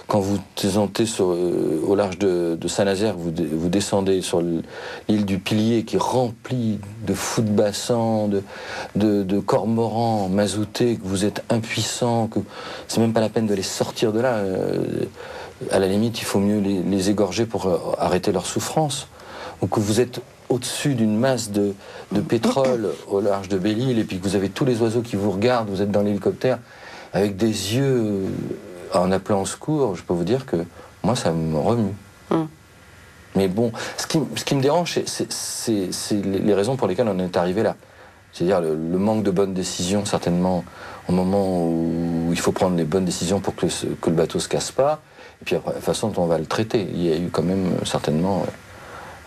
quand vous présentez au large de Saint-Nazaire, vous descendez sur l'île du Pilier qui est remplie de fous de bassin, de cormorans mazoutés, que vous êtes impuissant, que c'est même pas la peine de les sortir de là. À la limite, il faut mieux les égorger pour arrêter leur souffrance. Ou que vous êtes au-dessus d'une masse de pétrole au large de Belle-Île, et puis que vous avez tous les oiseaux qui vous regardent, vous êtes dans l'hélicoptère, avec des yeux en appelant au secours, je peux vous dire que moi, ça me remue. Mais bon, ce qui me dérange, c'est les raisons pour lesquelles on est arrivé là. C'est-à-dire le manque de bonnes décisions, certainement, au moment où il faut prendre les bonnes décisions pour que le bateau ne se casse pas, et puis après, la façon dont on va le traiter. Il y a eu quand même, certainement...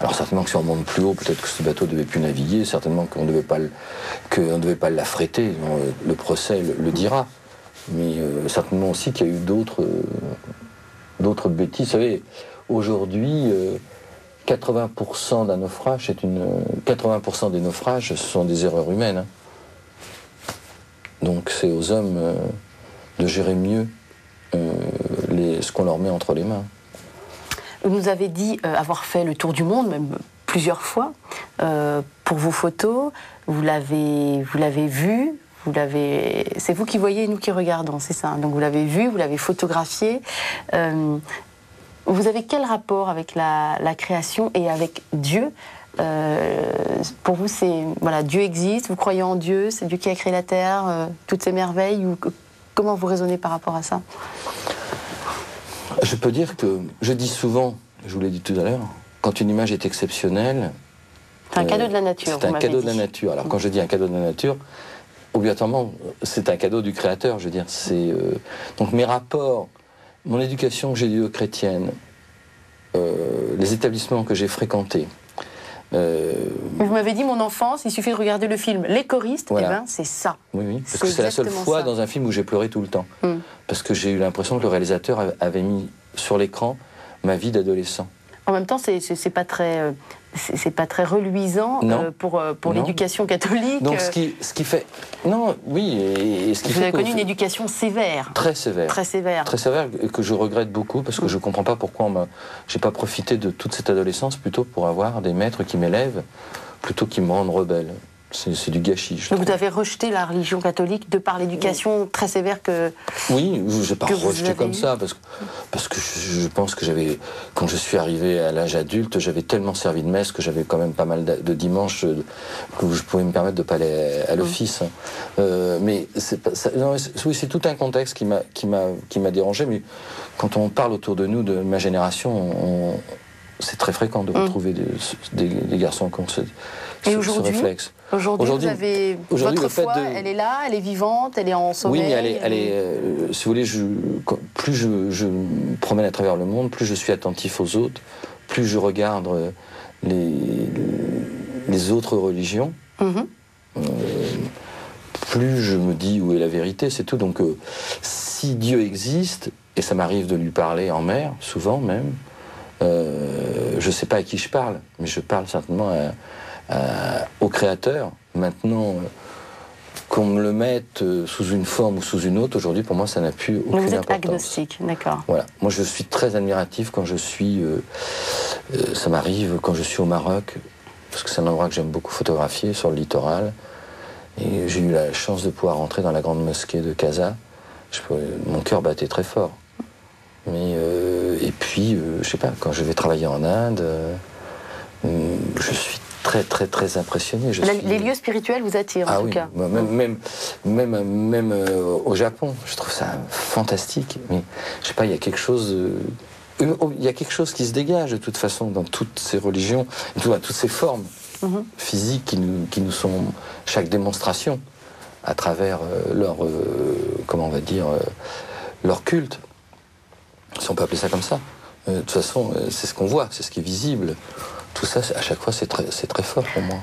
Alors certainement que si on monte plus haut, peut-être que ce bateau ne devait plus naviguer, certainement qu'on ne devait pas l'affréter, le procès le dira. Mais certainement aussi qu'il y a eu d'autres bêtises. Vous savez, aujourd'hui, 80% d'un naufrage, 80% des naufrages, ce sont des erreurs humaines. Hein. Donc c'est aux hommes de gérer mieux ce qu'on leur met entre les mains. Vous nous avez dit avoir fait le tour du monde, même plusieurs fois, pour vos photos. Vous l'avez vu, c'est vous qui voyez et nous qui regardons, c'est ça. Donc vous l'avez vu, vous l'avez photographié. Vous avez quel rapport avec la création et avec Dieu? Pour vous, c'est voilà, Dieu existe, vous croyez en Dieu, c'est Dieu qui a créé la terre, toutes ces merveilles, ou comment vous raisonnez par rapport à ça? Je peux dire que je dis souvent, je vous l'ai dit tout à l'heure, quand une image est exceptionnelle, c'est un cadeau de la nature. C'est un cadeau de la nature. Alors quand je dis un cadeau de la nature, obligatoirement, c'est un cadeau du Créateur. Je veux dire, donc mes rapports, mon éducation judéo-chrétienne, les établissements que j'ai fréquentés. Vous m'avez dit mon enfance, il suffit de regarder le film Les choristes, voilà. Eh ben, c'est ça. Oui, parce que c'est la seule fois dans un film où j'ai pleuré tout le temps. Parce que j'ai eu l'impression que le réalisateur avait mis sur l'écran ma vie d'adolescent. En même temps, c'est pas très reluisant pour l'éducation catholique. Donc ce qui fait... Non, oui, et ce qui fait... Vous avez connu une éducation sévère. Très sévère. Très sévère. Très sévère, et que je regrette beaucoup, parce que je comprends pas pourquoi j'ai pas profité de toute cette adolescence plutôt pour avoir des maîtres qui m'élèvent, plutôt qu'ils me rendent rebelle. C'est du gâchis. Donc vous avez rejeté la religion catholique de par l'éducation très sévère que... Oui, je n'ai pas rejeté comme ça, parce que je pense que quand je suis arrivé à l'âge adulte, j'avais tellement servi de messe que j'avais quand même pas mal de dimanches que je pouvais me permettre de ne pas aller à l'office. Mais oui, c'est tout un contexte qui m'a dérangé, mais quand on parle autour de nous, de ma génération, c'est très fréquent de retrouver des garçons qui ont ce réflexe. Aujourd'hui, votre foi, elle est là, elle est vivante, elle est en sommeil. Oui, mais elle est si vous voulez, plus je me promène à travers le monde, plus je suis attentif aux autres, plus je regarde les autres religions, plus je me dis où est la vérité, c'est tout. Donc, si Dieu existe, et ça m'arrive de lui parler en mer, souvent même, je ne sais pas à qui je parle, mais je parle certainement au Créateur. Maintenant, qu'on me le mette sous une forme ou sous une autre, aujourd'hui, pour moi, ça n'a plus aucune importance. Vous êtes agnostique, d'accord. Voilà. Moi, je suis très admiratif quand je suis... ça m'arrive quand je suis au Maroc, parce que c'est un endroit que j'aime beaucoup photographier, sur le littoral. Et j'ai eu la chance de pouvoir rentrer dans la grande mosquée de Casa. Mon cœur battait très fort. Mais, et puis, je sais pas, quand je vais travailler en Inde, je suis très, très, très impressionné. Les lieux spirituels vous attirent, en tout cas. Même au Japon, je trouve ça fantastique. Mais, je sais pas, il y a quelque chose... il y a quelque chose qui se dégage, de toute façon, dans toutes ces religions, dans toutes ces formes physiques qui nous sont chaque démonstration, à travers leur... comment on va dire... leur culte. Si on peut appeler ça comme ça. De toute façon, c'est ce qu'on voit, c'est ce qui est visible. Tout ça, à chaque fois, c'est très fort pour moi.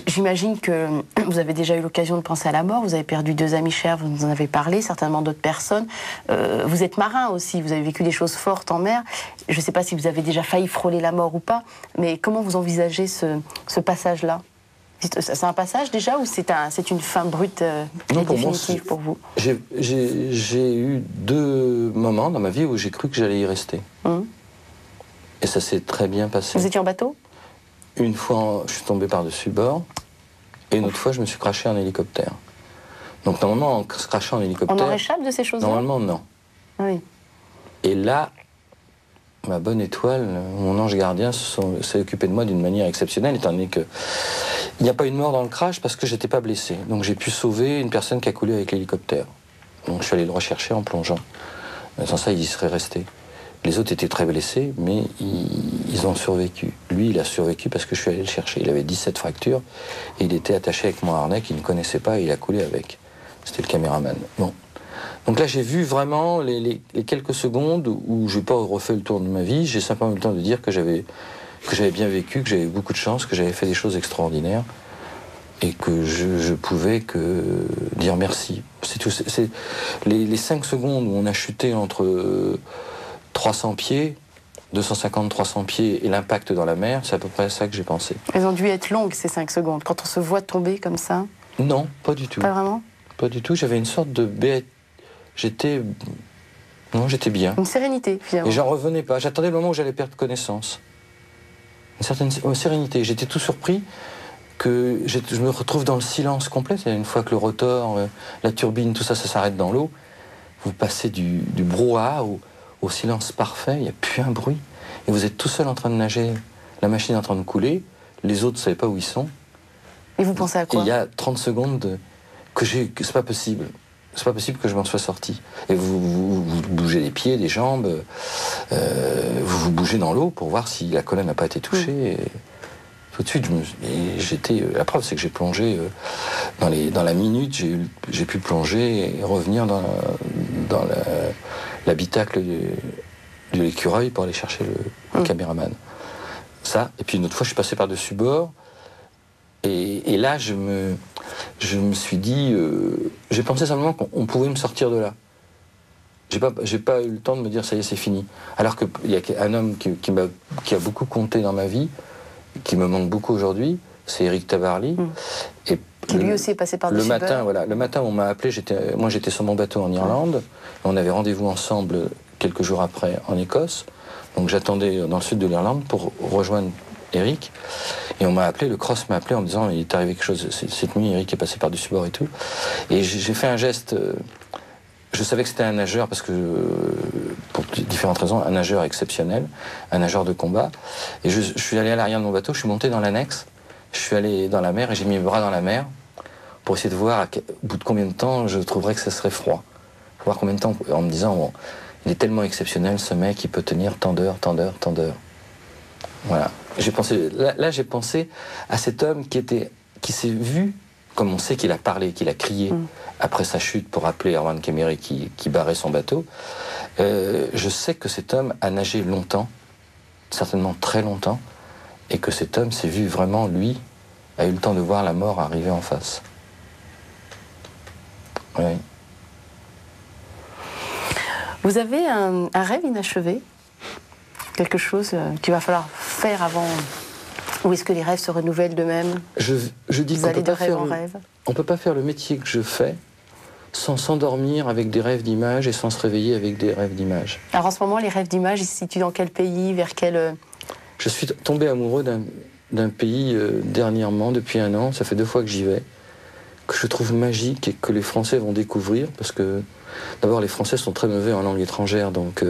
J'imagine que vous avez déjà eu l'occasion de penser à la mort. Vous avez perdu 2 amis chers, vous nous en avez parlé, certainement d'autres personnes. Vous êtes marin aussi, vous avez vécu des choses fortes en mer. Je ne sais pas si vous avez déjà failli frôler la mort ou pas, mais comment vous envisagez ce passage-là? C'est un passage déjà ou c'est une fin brute et définitive pour vous? J'ai eu 2 moments dans ma vie où j'ai cru que j'allais y rester. Et ça s'est très bien passé. Vous étiez en bateau? Une fois, je suis tombé par-dessus bord, et une autre fois, je me suis crashé en hélicoptère. Donc normalement, en se crachant en hélicoptère... On en réchappe de ces choses-là? Normalement, non. Oui. Et là, ma bonne étoile, mon ange gardien s'est occupé de moi d'une manière exceptionnelle, étant donné que il n'y a pas eu de mort dans le crash parce que j'étais pas blessé. Donc j'ai pu sauver une personne qui a coulé avec l'hélicoptère. Donc je suis allé le rechercher en plongeant. Sans ça, il y serait resté. Les autres étaient très blessés, mais ils ont survécu. Lui, il a survécu parce que je suis allé le chercher. Il avait 17 fractures et il était attaché avec mon harnais qu'il ne connaissait pas et il a coulé avec. C'était le caméraman. Bon. Donc là, j'ai vu vraiment les quelques secondes où je n'ai pas refait le tour de ma vie. J'ai simplement eu le temps de dire que j'avais bien vécu, que j'avais beaucoup de chance, que j'avais fait des choses extraordinaires et que je pouvais que dire merci. C'est tout. C'est les 5 secondes où on a chuté entre 300 pieds, 250-300 pieds et l'impact dans la mer, c'est à peu près à ça que j'ai pensé. Elles ont dû être longues, ces 5 secondes, quand on se voit tomber comme ça? Non, pas du tout. Pas vraiment? Pas du tout, j'avais une sorte de bête. J'étais bien. Une sérénité, finalement. Et j'en revenais pas, j'attendais le moment où j'allais perdre connaissance. Une certaine sérénité. J'étais tout surpris que je me retrouve dans le silence complet. Une fois que le rotor, la turbine, tout ça, ça s'arrête dans l'eau, vous passez du brouhaha au silence parfait, il n'y a plus un bruit. Et vous êtes tout seul en train de nager, la machine est en train de couler, les autres ne savaient pas où ils sont. Et vous pensez à quoi? Et il y a 30 secondes que c'est pas possible. C'est pas possible que je m'en sois sorti. Et vous bougez les pieds, les jambes, vous bougez dans l'eau pour voir si la colonne n'a pas été touchée. Et tout de suite, la preuve, c'est que j'ai plongé dans la minute, j'ai pu plonger et revenir dans l'habitacle de l'écureuil pour aller chercher le caméraman. Ça, et puis une autre fois, je suis passé par-dessus bord. Et là, je me suis dit, j'ai pensé simplement qu'on pouvait me sortir de là. J'ai pas eu le temps de me dire, ça y est, c'est fini. Alors qu'il y a un homme qui a beaucoup compté dans ma vie, qui me manque beaucoup aujourd'hui, c'est Éric Tabarly. Et qui lui aussi est passé par dessus bord. Le matin, on m'a appelé, moi j'étais sur mon bateau en Irlande, on avait rendez-vous ensemble quelques jours après en Écosse, donc j'attendais dans le sud de l'Irlande pour rejoindre Éric, et on m'a appelé, le Cross m'a appelé en me disant il est arrivé quelque chose cette nuit, Éric est passé par-dessus bord et tout, et j'ai fait un geste, je savais que c'était un nageur parce que, pour différentes raisons, un nageur exceptionnel, un nageur de combat, et je suis allé à l'arrière de mon bateau, je suis monté dans l'annexe, je suis allé dans la mer et j'ai mis mes bras dans la mer pour essayer de voir au bout de combien de temps je trouverais que ça serait froid, voir combien de temps, en me disant bon, il est tellement exceptionnel ce mec, il peut tenir tant d'heures. Voilà. J'ai pensé à cet homme qui s'est vu, comme on sait qu'il a parlé, qu'il a crié après sa chute pour appeler Erwan Kéméré qui barrait son bateau. Je sais que cet homme a nagé longtemps, certainement très longtemps, et que cet homme s'est vu vraiment, lui, a eu le temps de voir la mort arriver en face. Oui. Vous avez un rêve inachevé? Quelque chose qu'il va falloir faire avant? Ou est-ce que les rêves se renouvellent d'eux-mêmes? Je dis vous qu'on allez de rêve en rêve? On ne peut pas faire le métier que je fais sans s'endormir avec des rêves d'images et sans se réveiller avec des rêves d'images. Alors en ce moment, les rêves d'images, ils se situent dans quel pays? Vers quel... Je suis tombé amoureux d'un pays dernièrement, depuis 1 an, ça fait 2 fois que j'y vais, que je trouve magique et que les Français vont découvrir, parce que d'abord les Français sont très mauvais en langue étrangère, donc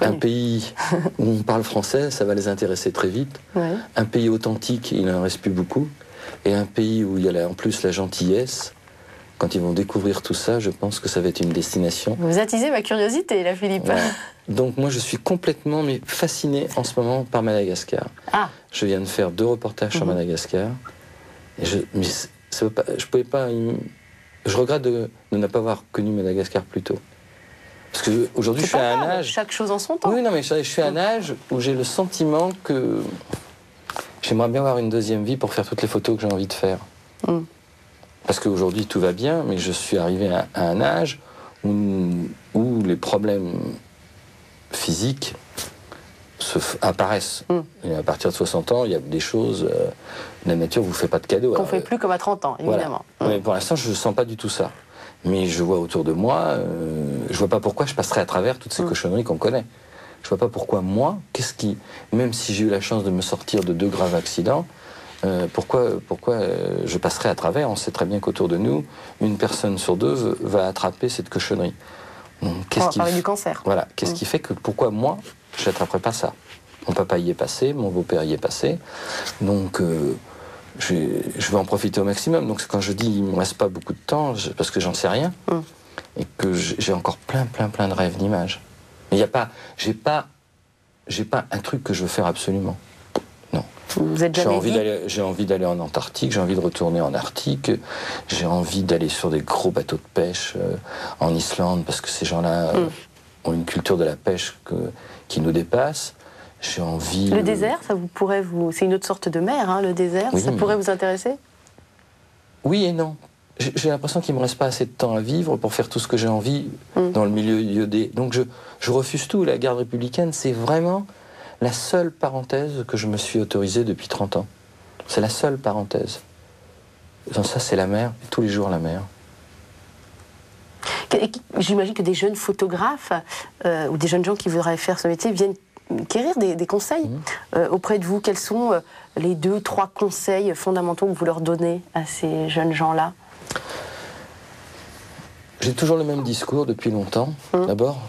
un pays où on parle français, ça va les intéresser très vite. Ouais. Un pays authentique, il n'en reste plus beaucoup, et un pays où il y a en plus la gentillesse. Quand ils vont découvrir tout ça, je pense que ça va être une destination. Vous attisez ma curiosité, là, Philippe. Ouais. Donc moi, je suis complètement fasciné en ce moment par Madagascar. Ah. Je viens de faire 2 reportages sur Madagascar. Et je pouvais pas. Je regrette de ne pas avoir connu Madagascar plus tôt. Parce qu'aujourd'hui, je suis à un âge. Chaque chose en son temps. Oui, non, mais je suis à un âge où j'ai le sentiment que j'aimerais bien avoir une deuxième vie pour faire toutes les photos que j'ai envie de faire. Parce qu'aujourd'hui, tout va bien, mais je suis arrivé à un âge où les problèmes physiques apparaissent. Et à partir de 60 ans, il y a des choses... la nature ne vous fait pas de cadeaux. Qu'on ne fait plus comme à 30 ans, évidemment. Voilà. Mais pour l'instant, je ne sens pas du tout ça. Mais je vois autour de moi, je ne vois pas pourquoi je passerais à travers toutes ces cochonneries qu'on connaît. Je ne vois pas pourquoi moi, même si j'ai eu la chance de me sortir de 2 graves accidents, pourquoi je passerai à travers? On sait très bien qu'autour de nous, 1 personne sur 2 va attraper cette cochonnerie. Donc, on va parler du cancer. Voilà. Qu'est-ce qui fait que pourquoi moi, je n'attraperai pas ça? Mon papa y est passé, mon beau-père y est passé. Donc, je vais en profiter au maximum. Donc, quand je dis il ne me reste pas beaucoup de temps, parce que j'en sais rien, et que j'ai encore plein de rêves d'images. Mais j'ai pas un truc que je veux faire absolument. Non. Vous êtes jamais j'ai envie d'aller en Antarctique, j'ai envie de retourner en Arctique, j'ai envie d'aller sur des gros bateaux de pêche en Islande, parce que ces gens-là ont une culture de la pêche qui nous dépasse. J'ai envie... Le désert, c'est une autre sorte de mer, hein, le désert, oui, ça pourrait vous intéresser? Oui et non. J'ai l'impression qu'il ne me reste pas assez de temps à vivre pour faire tout ce que j'ai envie dans le milieu iodé. Donc je refuse tout. La garde républicaine, c'est vraiment la seule parenthèse que je me suis autorisée depuis 30 ans. C'est la seule parenthèse. Donc ça, c'est la mer, tous les jours la mer. J'imagine que des jeunes photographes ou des jeunes gens qui voudraient faire ce métier viennent quérir des conseils auprès de vous. Quels sont les 2-3 conseils fondamentaux que vous leur donnez à ces jeunes gens-là? J'ai toujours le même discours depuis longtemps. D'abord,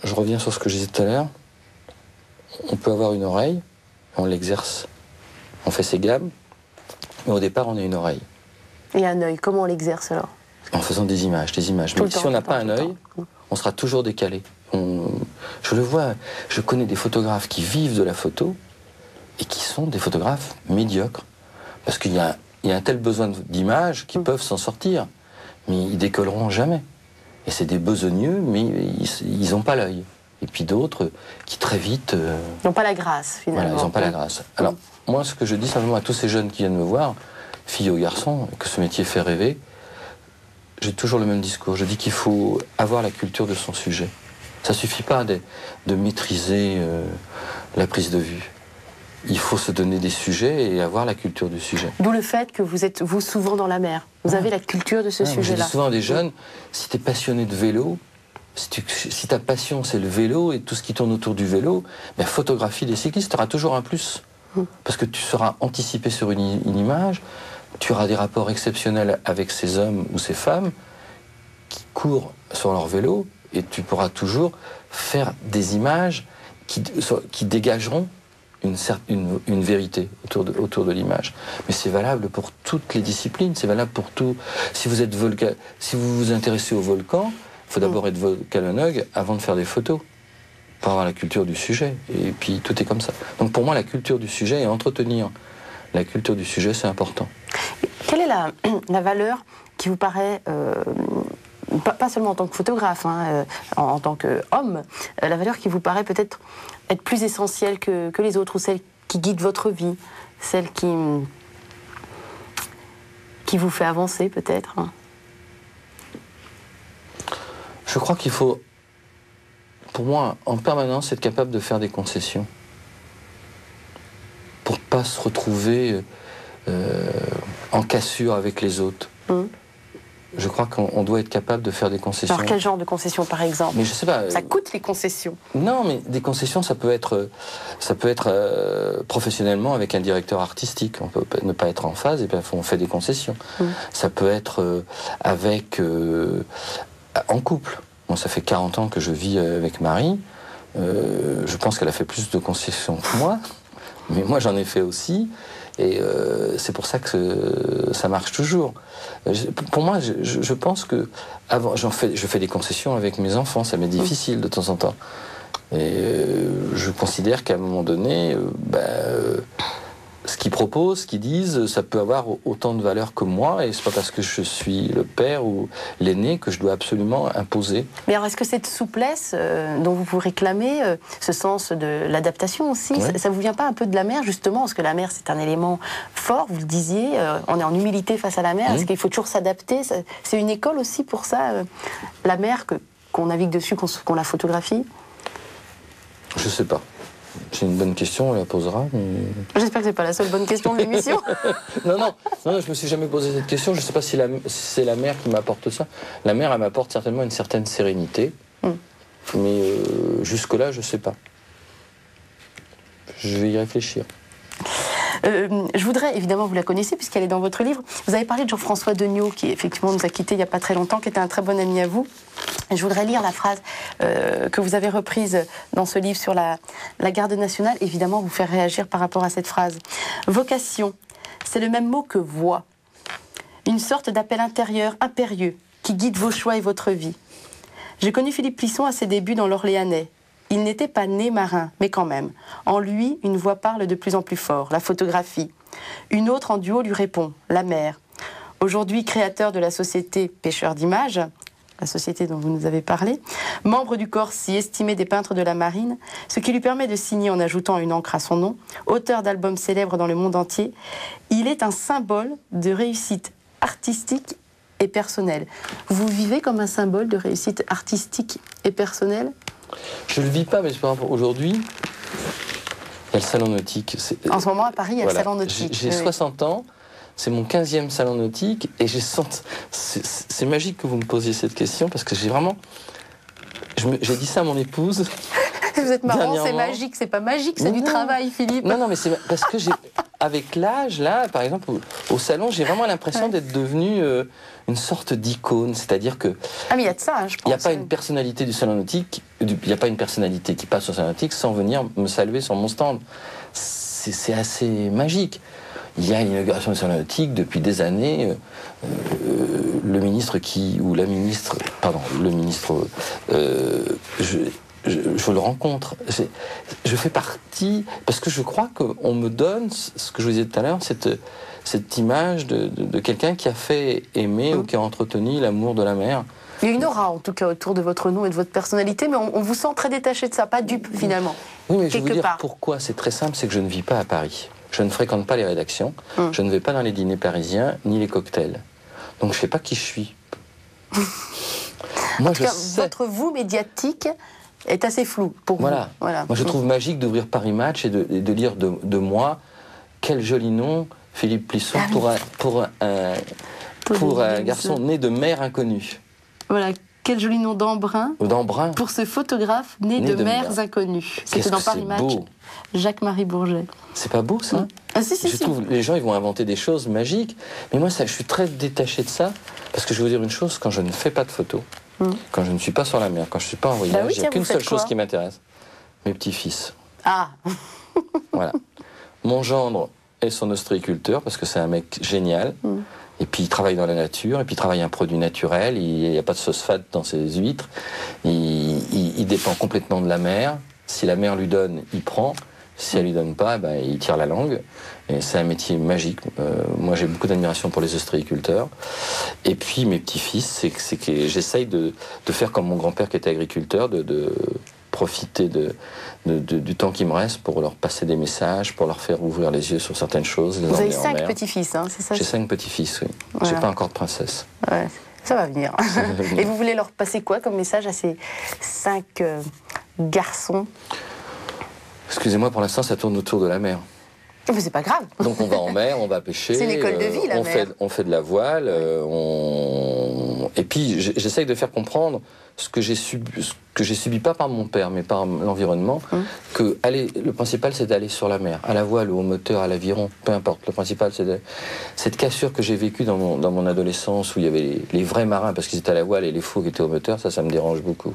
je reviens sur ce que je disais tout à l'heure. On peut avoir une oreille, on l'exerce, on fait ses gammes, mais au départ, on a une oreille. Et un œil, comment on l'exerce alors? En faisant des images. Mais si on n'a pas un œil, on sera toujours décalé. Je le vois, je connais des photographes qui vivent de la photo et qui sont des photographes médiocres. Parce qu'il y a un tel besoin d'images qu'ils peuvent s'en sortir, mais ils décolleront jamais. Et c'est des besogneux, mais ils n'ont pas l'œil. Et puis d'autres qui très vite... Ils n'ont pas la grâce, finalement. Voilà, ils n'ont pas la grâce. Alors, moi, ce que je dis simplement à tous ces jeunes qui viennent me voir, filles ou garçons, que ce métier fait rêver, j'ai toujours le même discours. Je dis qu'il faut avoir la culture de son sujet. Ça ne suffit pas de maîtriser la prise de vue. Il faut se donner des sujets et avoir la culture du sujet. D'où le fait que vous êtes, vous, souvent dans la mer. Vous avez la culture de ce sujet-là. Je dis souvent à des jeunes, si tu es passionné de vélo, si ta passion c'est le vélo et tout ce qui tourne autour du vélo, ben, photographie des cyclistes, tu auras toujours un plus. Parce que tu seras anticipé sur une image, tu auras des rapports exceptionnels avec ces hommes ou ces femmes qui courent sur leur vélo et tu pourras toujours faire des images qui dégageront une vérité autour de l'image. Mais c'est valable pour toutes les disciplines, c'est valable pour tout. Si vous vous intéressez au volcan, il faut d'abord être volcanologue avant de faire des photos, pour avoir la culture du sujet. Et puis tout est comme ça. Donc pour moi, la culture du sujet et entretenir la culture du sujet, c'est important. Quelle est la valeur qui vous paraît, pas seulement en tant que photographe, en tant qu'homme, la valeur qui vous paraît peut-être être plus essentielle que les autres, ou celle qui guide votre vie, celle qui vous fait avancer peut-être? Je crois qu'il faut, pour moi, en permanence, être capable de faire des concessions. Pour ne pas se retrouver en cassure avec les autres. Je crois qu'on doit être capable de faire des concessions. Alors quel genre de concessions, par exemple? Mais je sais pas. Ça coûte les concessions. Non, mais des concessions, ça peut être professionnellement avec un directeur artistique. On peut ne pas être en phase et bien on fait des concessions. Ça peut être en couple. Bon, ça fait 40 ans que je vis avec Marie. Je pense qu'elle a fait plus de concessions que moi. Mais moi, j'en ai fait aussi. Et c'est pour ça que ça marche toujours. Pour moi, je pense que je fais des concessions avec mes enfants. Ça m'est difficile de temps en temps. Et je considère qu'à un moment donné, ce qu'ils proposent, ce qu'ils disent, ça peut avoir autant de valeur que moi. Et c'est pas parce que je suis le père ou l'aîné que je dois absolument imposer. Mais alors, est-ce que cette souplesse dont vous vous réclamez, ce sens de l'adaptation aussi, ça vous vient pas un peu de la mer, justement? Parce que la mer, c'est un élément fort, vous le disiez, on est en humilité face à la mer. Est-ce qu'il faut toujours s'adapter? C'est une école aussi pour ça, la mer, qu'on navigue dessus, qu'on la photographie? Je sais pas. C'est une bonne question, on la posera. Mais... J'espère que c'est pas la seule bonne question de l'émission. non, je me suis jamais posé cette question. Je sais pas si c'est la mer qui m'apporte ça. La mer, elle m'apporte certainement une certaine sérénité. Mais jusque-là, je sais pas. Je vais y réfléchir. Je voudrais, évidemment, vous la connaissez puisqu'elle est dans votre livre. Vous avez parlé de Jean-François Degnaud, qui effectivement nous a quittés il n'y a pas très longtemps, qui était un très bon ami à vous. Et je voudrais lire la phrase que vous avez reprise dans ce livre sur la garde nationale. Évidemment, vous faire réagir par rapport à cette phrase. Vocation, c'est le même mot que voix. Une sorte d'appel intérieur impérieux qui guide vos choix et votre vie. J'ai connu Philippe Plisson à ses débuts dans l'Orléanais. Il n'était pas né marin, mais quand même. En lui, une voix parle de plus en plus fort, la photographie. Une autre en duo lui répond, la mer. Aujourd'hui créateur de la société Pêcheurs d'images, la société dont vous nous avez parlé, membre du corps si estimé des peintres de la marine, ce qui lui permet de signer en ajoutant une encre à son nom, auteur d'albums célèbres dans le monde entier, il est un symbole de réussite artistique et personnelle. Vous vivez comme un symbole de réussite artistique et personnelle? Je le vis pas, mais par exemple, aujourd'hui, Il y a le salon nautique. En ce moment, à Paris, il y a voilà. le salon nautique. J'ai 60 ans, c'est mon 15e salon nautique, et c'est magique que vous me posiez cette question, parce que j'ai vraiment... J'ai dit ça à mon épouse. Vous êtes marrant, c'est magique. C'est pas magique, c'est du travail, Philippe. Non, mais c'est parce que avec l'âge, là, par exemple, au salon, j'ai vraiment l'impression d'être devenu une sorte d'icône. C'est-à-dire que... Ah, mais il y a de ça, hein, je pense. Il n'y a pas une personnalité du salon nautique, il n'y a pas une personnalité qui passe au salon nautique sans venir me saluer sur mon stand. C'est assez magique. Il y a une inauguration du salon nautique depuis des années. Le ministre je le rencontre. Je fais partie, parce que je crois qu'on me donne, ce que je vous disais tout à l'heure, cette image de quelqu'un qui a fait aimer ou qui a entretenu l'amour de la mer. Il y a une aura, en tout cas, autour de votre nom et de votre personnalité, mais on vous sent très détaché de ça, pas dupe, finalement. Oui, mais je vais vous dire pourquoi. C'est très simple, c'est que je ne vis pas à Paris. Je ne fréquente pas les rédactions, je ne vais pas dans les dîners parisiens, ni les cocktails. Donc je ne sais pas qui je suis. Moi, je sais. Votre vous médiatique est assez flou pour vous. Voilà. Moi, je trouve magique d'ouvrir Paris Match et de lire de moi, quel joli nom, Philippe Plisson, pour un garçon né de mère inconnue. Voilà, quel joli nom d'Embrun. D'Embrun. Pour ce photographe né de mères inconnues. C'était dans Paris Match. Jacques-Marie Bourget. C'est pas beau, ça? Ah, si. Je trouve les gens, ils vont inventer des choses magiques. Mais moi, je suis très détaché de ça. Parce que je vais vous dire une chose, quand je ne fais pas de photos, quand je ne suis pas sur la mer, quand je ne suis pas en voyage, il n'y a qu'une seule chose qui m'intéresse. Mes petits-fils. Ah. Voilà. Mon gendre est son ostréiculteur, parce que c'est un mec génial. Et puis il travaille dans la nature, et puis il travaille un produit naturel, il n'y a pas de phosphate dans ses huîtres, il dépend complètement de la mer. Si la mer lui donne, il prend. Si elle lui donne pas, ben, il tire la langue. Et c'est un métier magique. Moi, j'ai beaucoup d'admiration pour les ostréiculteurs. Et puis, mes petits-fils, c'est que j'essaye de faire comme mon grand-père qui était agriculteur, de profiter du temps qui me reste pour leur passer des messages, pour leur faire ouvrir les yeux sur certaines choses. Vous avez 5 petits-fils, hein, c'est ça? J'ai 5 petits-fils, oui. Voilà. J'ai pas encore de princesse. Ouais, ça va venir. Et vous voulez leur passer quoi comme message à ces 5 garçons? Excusez-moi, pour l'instant, ça tourne autour de la mer. Mais c'est pas grave. Donc on va en mer, on va pêcher. C'est une école de vie, la mer. On fait de la voile. Et puis j'essaye de faire comprendre ce que j'ai subi pas par mon père, mais par l'environnement, que le principal c'est d'aller sur la mer, à la voile ou au moteur, à l'aviron, peu importe. Le principal c'est cette cassure que j'ai vécue dans mon adolescence, où il y avait les vrais marins parce qu'ils étaient à la voile et les faux qui étaient au moteur, ça me dérange beaucoup.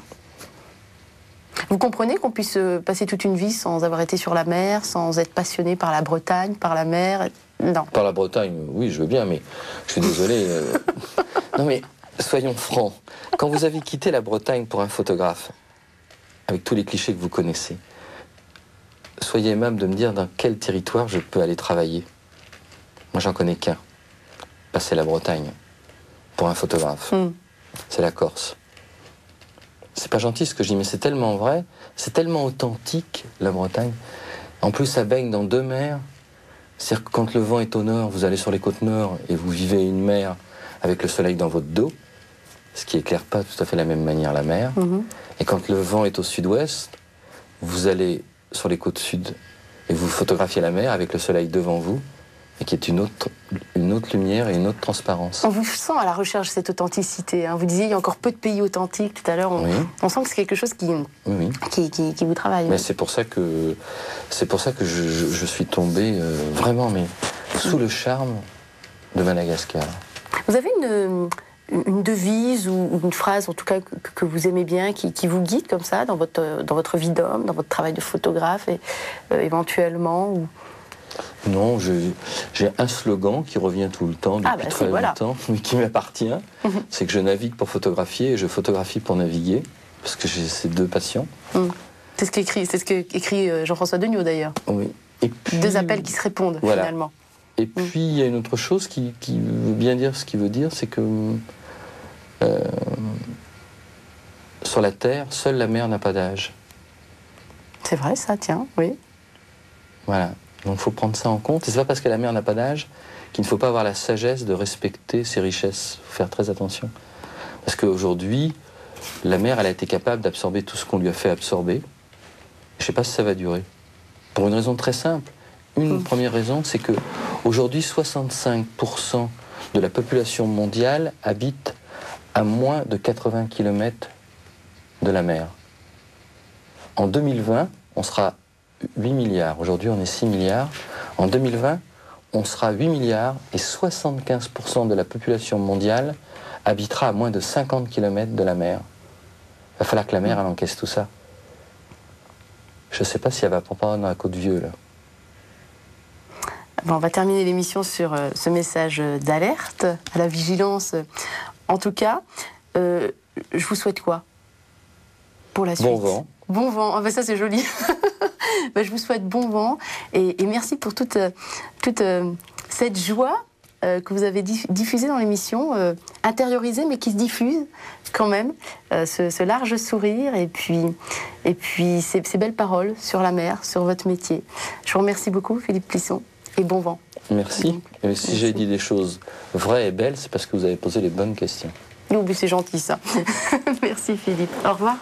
Vous comprenez qu'on puisse passer toute une vie sans avoir été sur la mer, sans être passionné par la Bretagne, par la mer? Non. Par la Bretagne, oui, je veux bien, mais je suis désolé. Non, mais soyons francs. Quand vous avez quitté la Bretagne pour un photographe, avec tous les clichés que vous connaissez, soyez aimable de me dire dans quel territoire je peux aller travailler. Moi, j'en connais qu'un. Passer la Bretagne pour un photographe. C'est la Corse. C'est pas gentil ce que je dis, mais c'est tellement vrai, c'est tellement authentique, la Bretagne. En plus, ça baigne dans 2 mers. C'est-à-dire que quand le vent est au nord, vous allez sur les côtes nord et vous vivez une mer avec le soleil dans votre dos, ce qui éclaire pas tout à fait de la même manière la mer. Et quand le vent est au sud-ouest, vous allez sur les côtes sud et vous photographiez la mer avec le soleil devant vous, et qui est une autre lumière et une autre transparence. On vous sent à la recherche de cette authenticité. Hein. Vous disiez, il y a encore peu de pays authentiques tout à l'heure. On sent que c'est quelque chose qui vous travaille. Mais c'est pour ça que je suis tombé vraiment sous le charme de Madagascar. Vous avez une devise ou une phrase, en tout cas, que vous aimez bien, qui vous guide comme ça dans votre vie d'homme, dans votre travail de photographe, et éventuellement Non, j'ai un slogan qui revient tout le temps depuis très longtemps, mais qui m'appartient. C'est que je navigue pour photographier et je photographie pour naviguer, parce que j'ai ces 2 passions. C'est ce qu'écrit Jean-François Degnaud d'ailleurs. Oui. Et puis, 2 appels qui se répondent finalement. Et puis il y a une autre chose qui veut bien dire ce qu'il veut dire, c'est que sur la Terre, seule la mer n'a pas d'âge. C'est vrai ça, tiens, oui. Voilà. Donc il faut prendre ça en compte. Et c'est pas parce que la mer n'a pas d'âge qu'il ne faut pas avoir la sagesse de respecter ses richesses. Il faut faire très attention. Parce qu'aujourd'hui, la mer, elle a été capable d'absorber tout ce qu'on lui a fait absorber. Je ne sais pas si ça va durer. Pour une raison très simple. Une première raison, c'est que aujourd'hui, 65% de la population mondiale habite à moins de 80 km de la mer. En 2020, on sera 8 milliards. Aujourd'hui, on est 6 milliards. En 2020, on sera 8 milliards et 75% de la population mondiale habitera à moins de 50 km de la mer. Il va falloir que la mer, elle encaisse tout ça. Je ne sais pas si elle va pas dans la Côte-Vieux, là. Bon, on va terminer l'émission sur ce message d'alerte, à la vigilance. En tout cas, je vous souhaite quoi pour la suite? Bon vent. Bon vent, ah ben ça c'est joli. Ben, je vous souhaite bon vent et merci pour toute cette joie que vous avez diffusée dans l'émission, intériorisée mais qui se diffuse quand même, ce large sourire et puis ces belles paroles sur la mer, sur votre métier. Je vous remercie beaucoup Philippe Plisson et bon vent. Merci. Et si j'ai dit des choses vraies et belles, c'est parce que vous avez posé les bonnes questions. Oui, c'est gentil ça. Merci Philippe. Au revoir.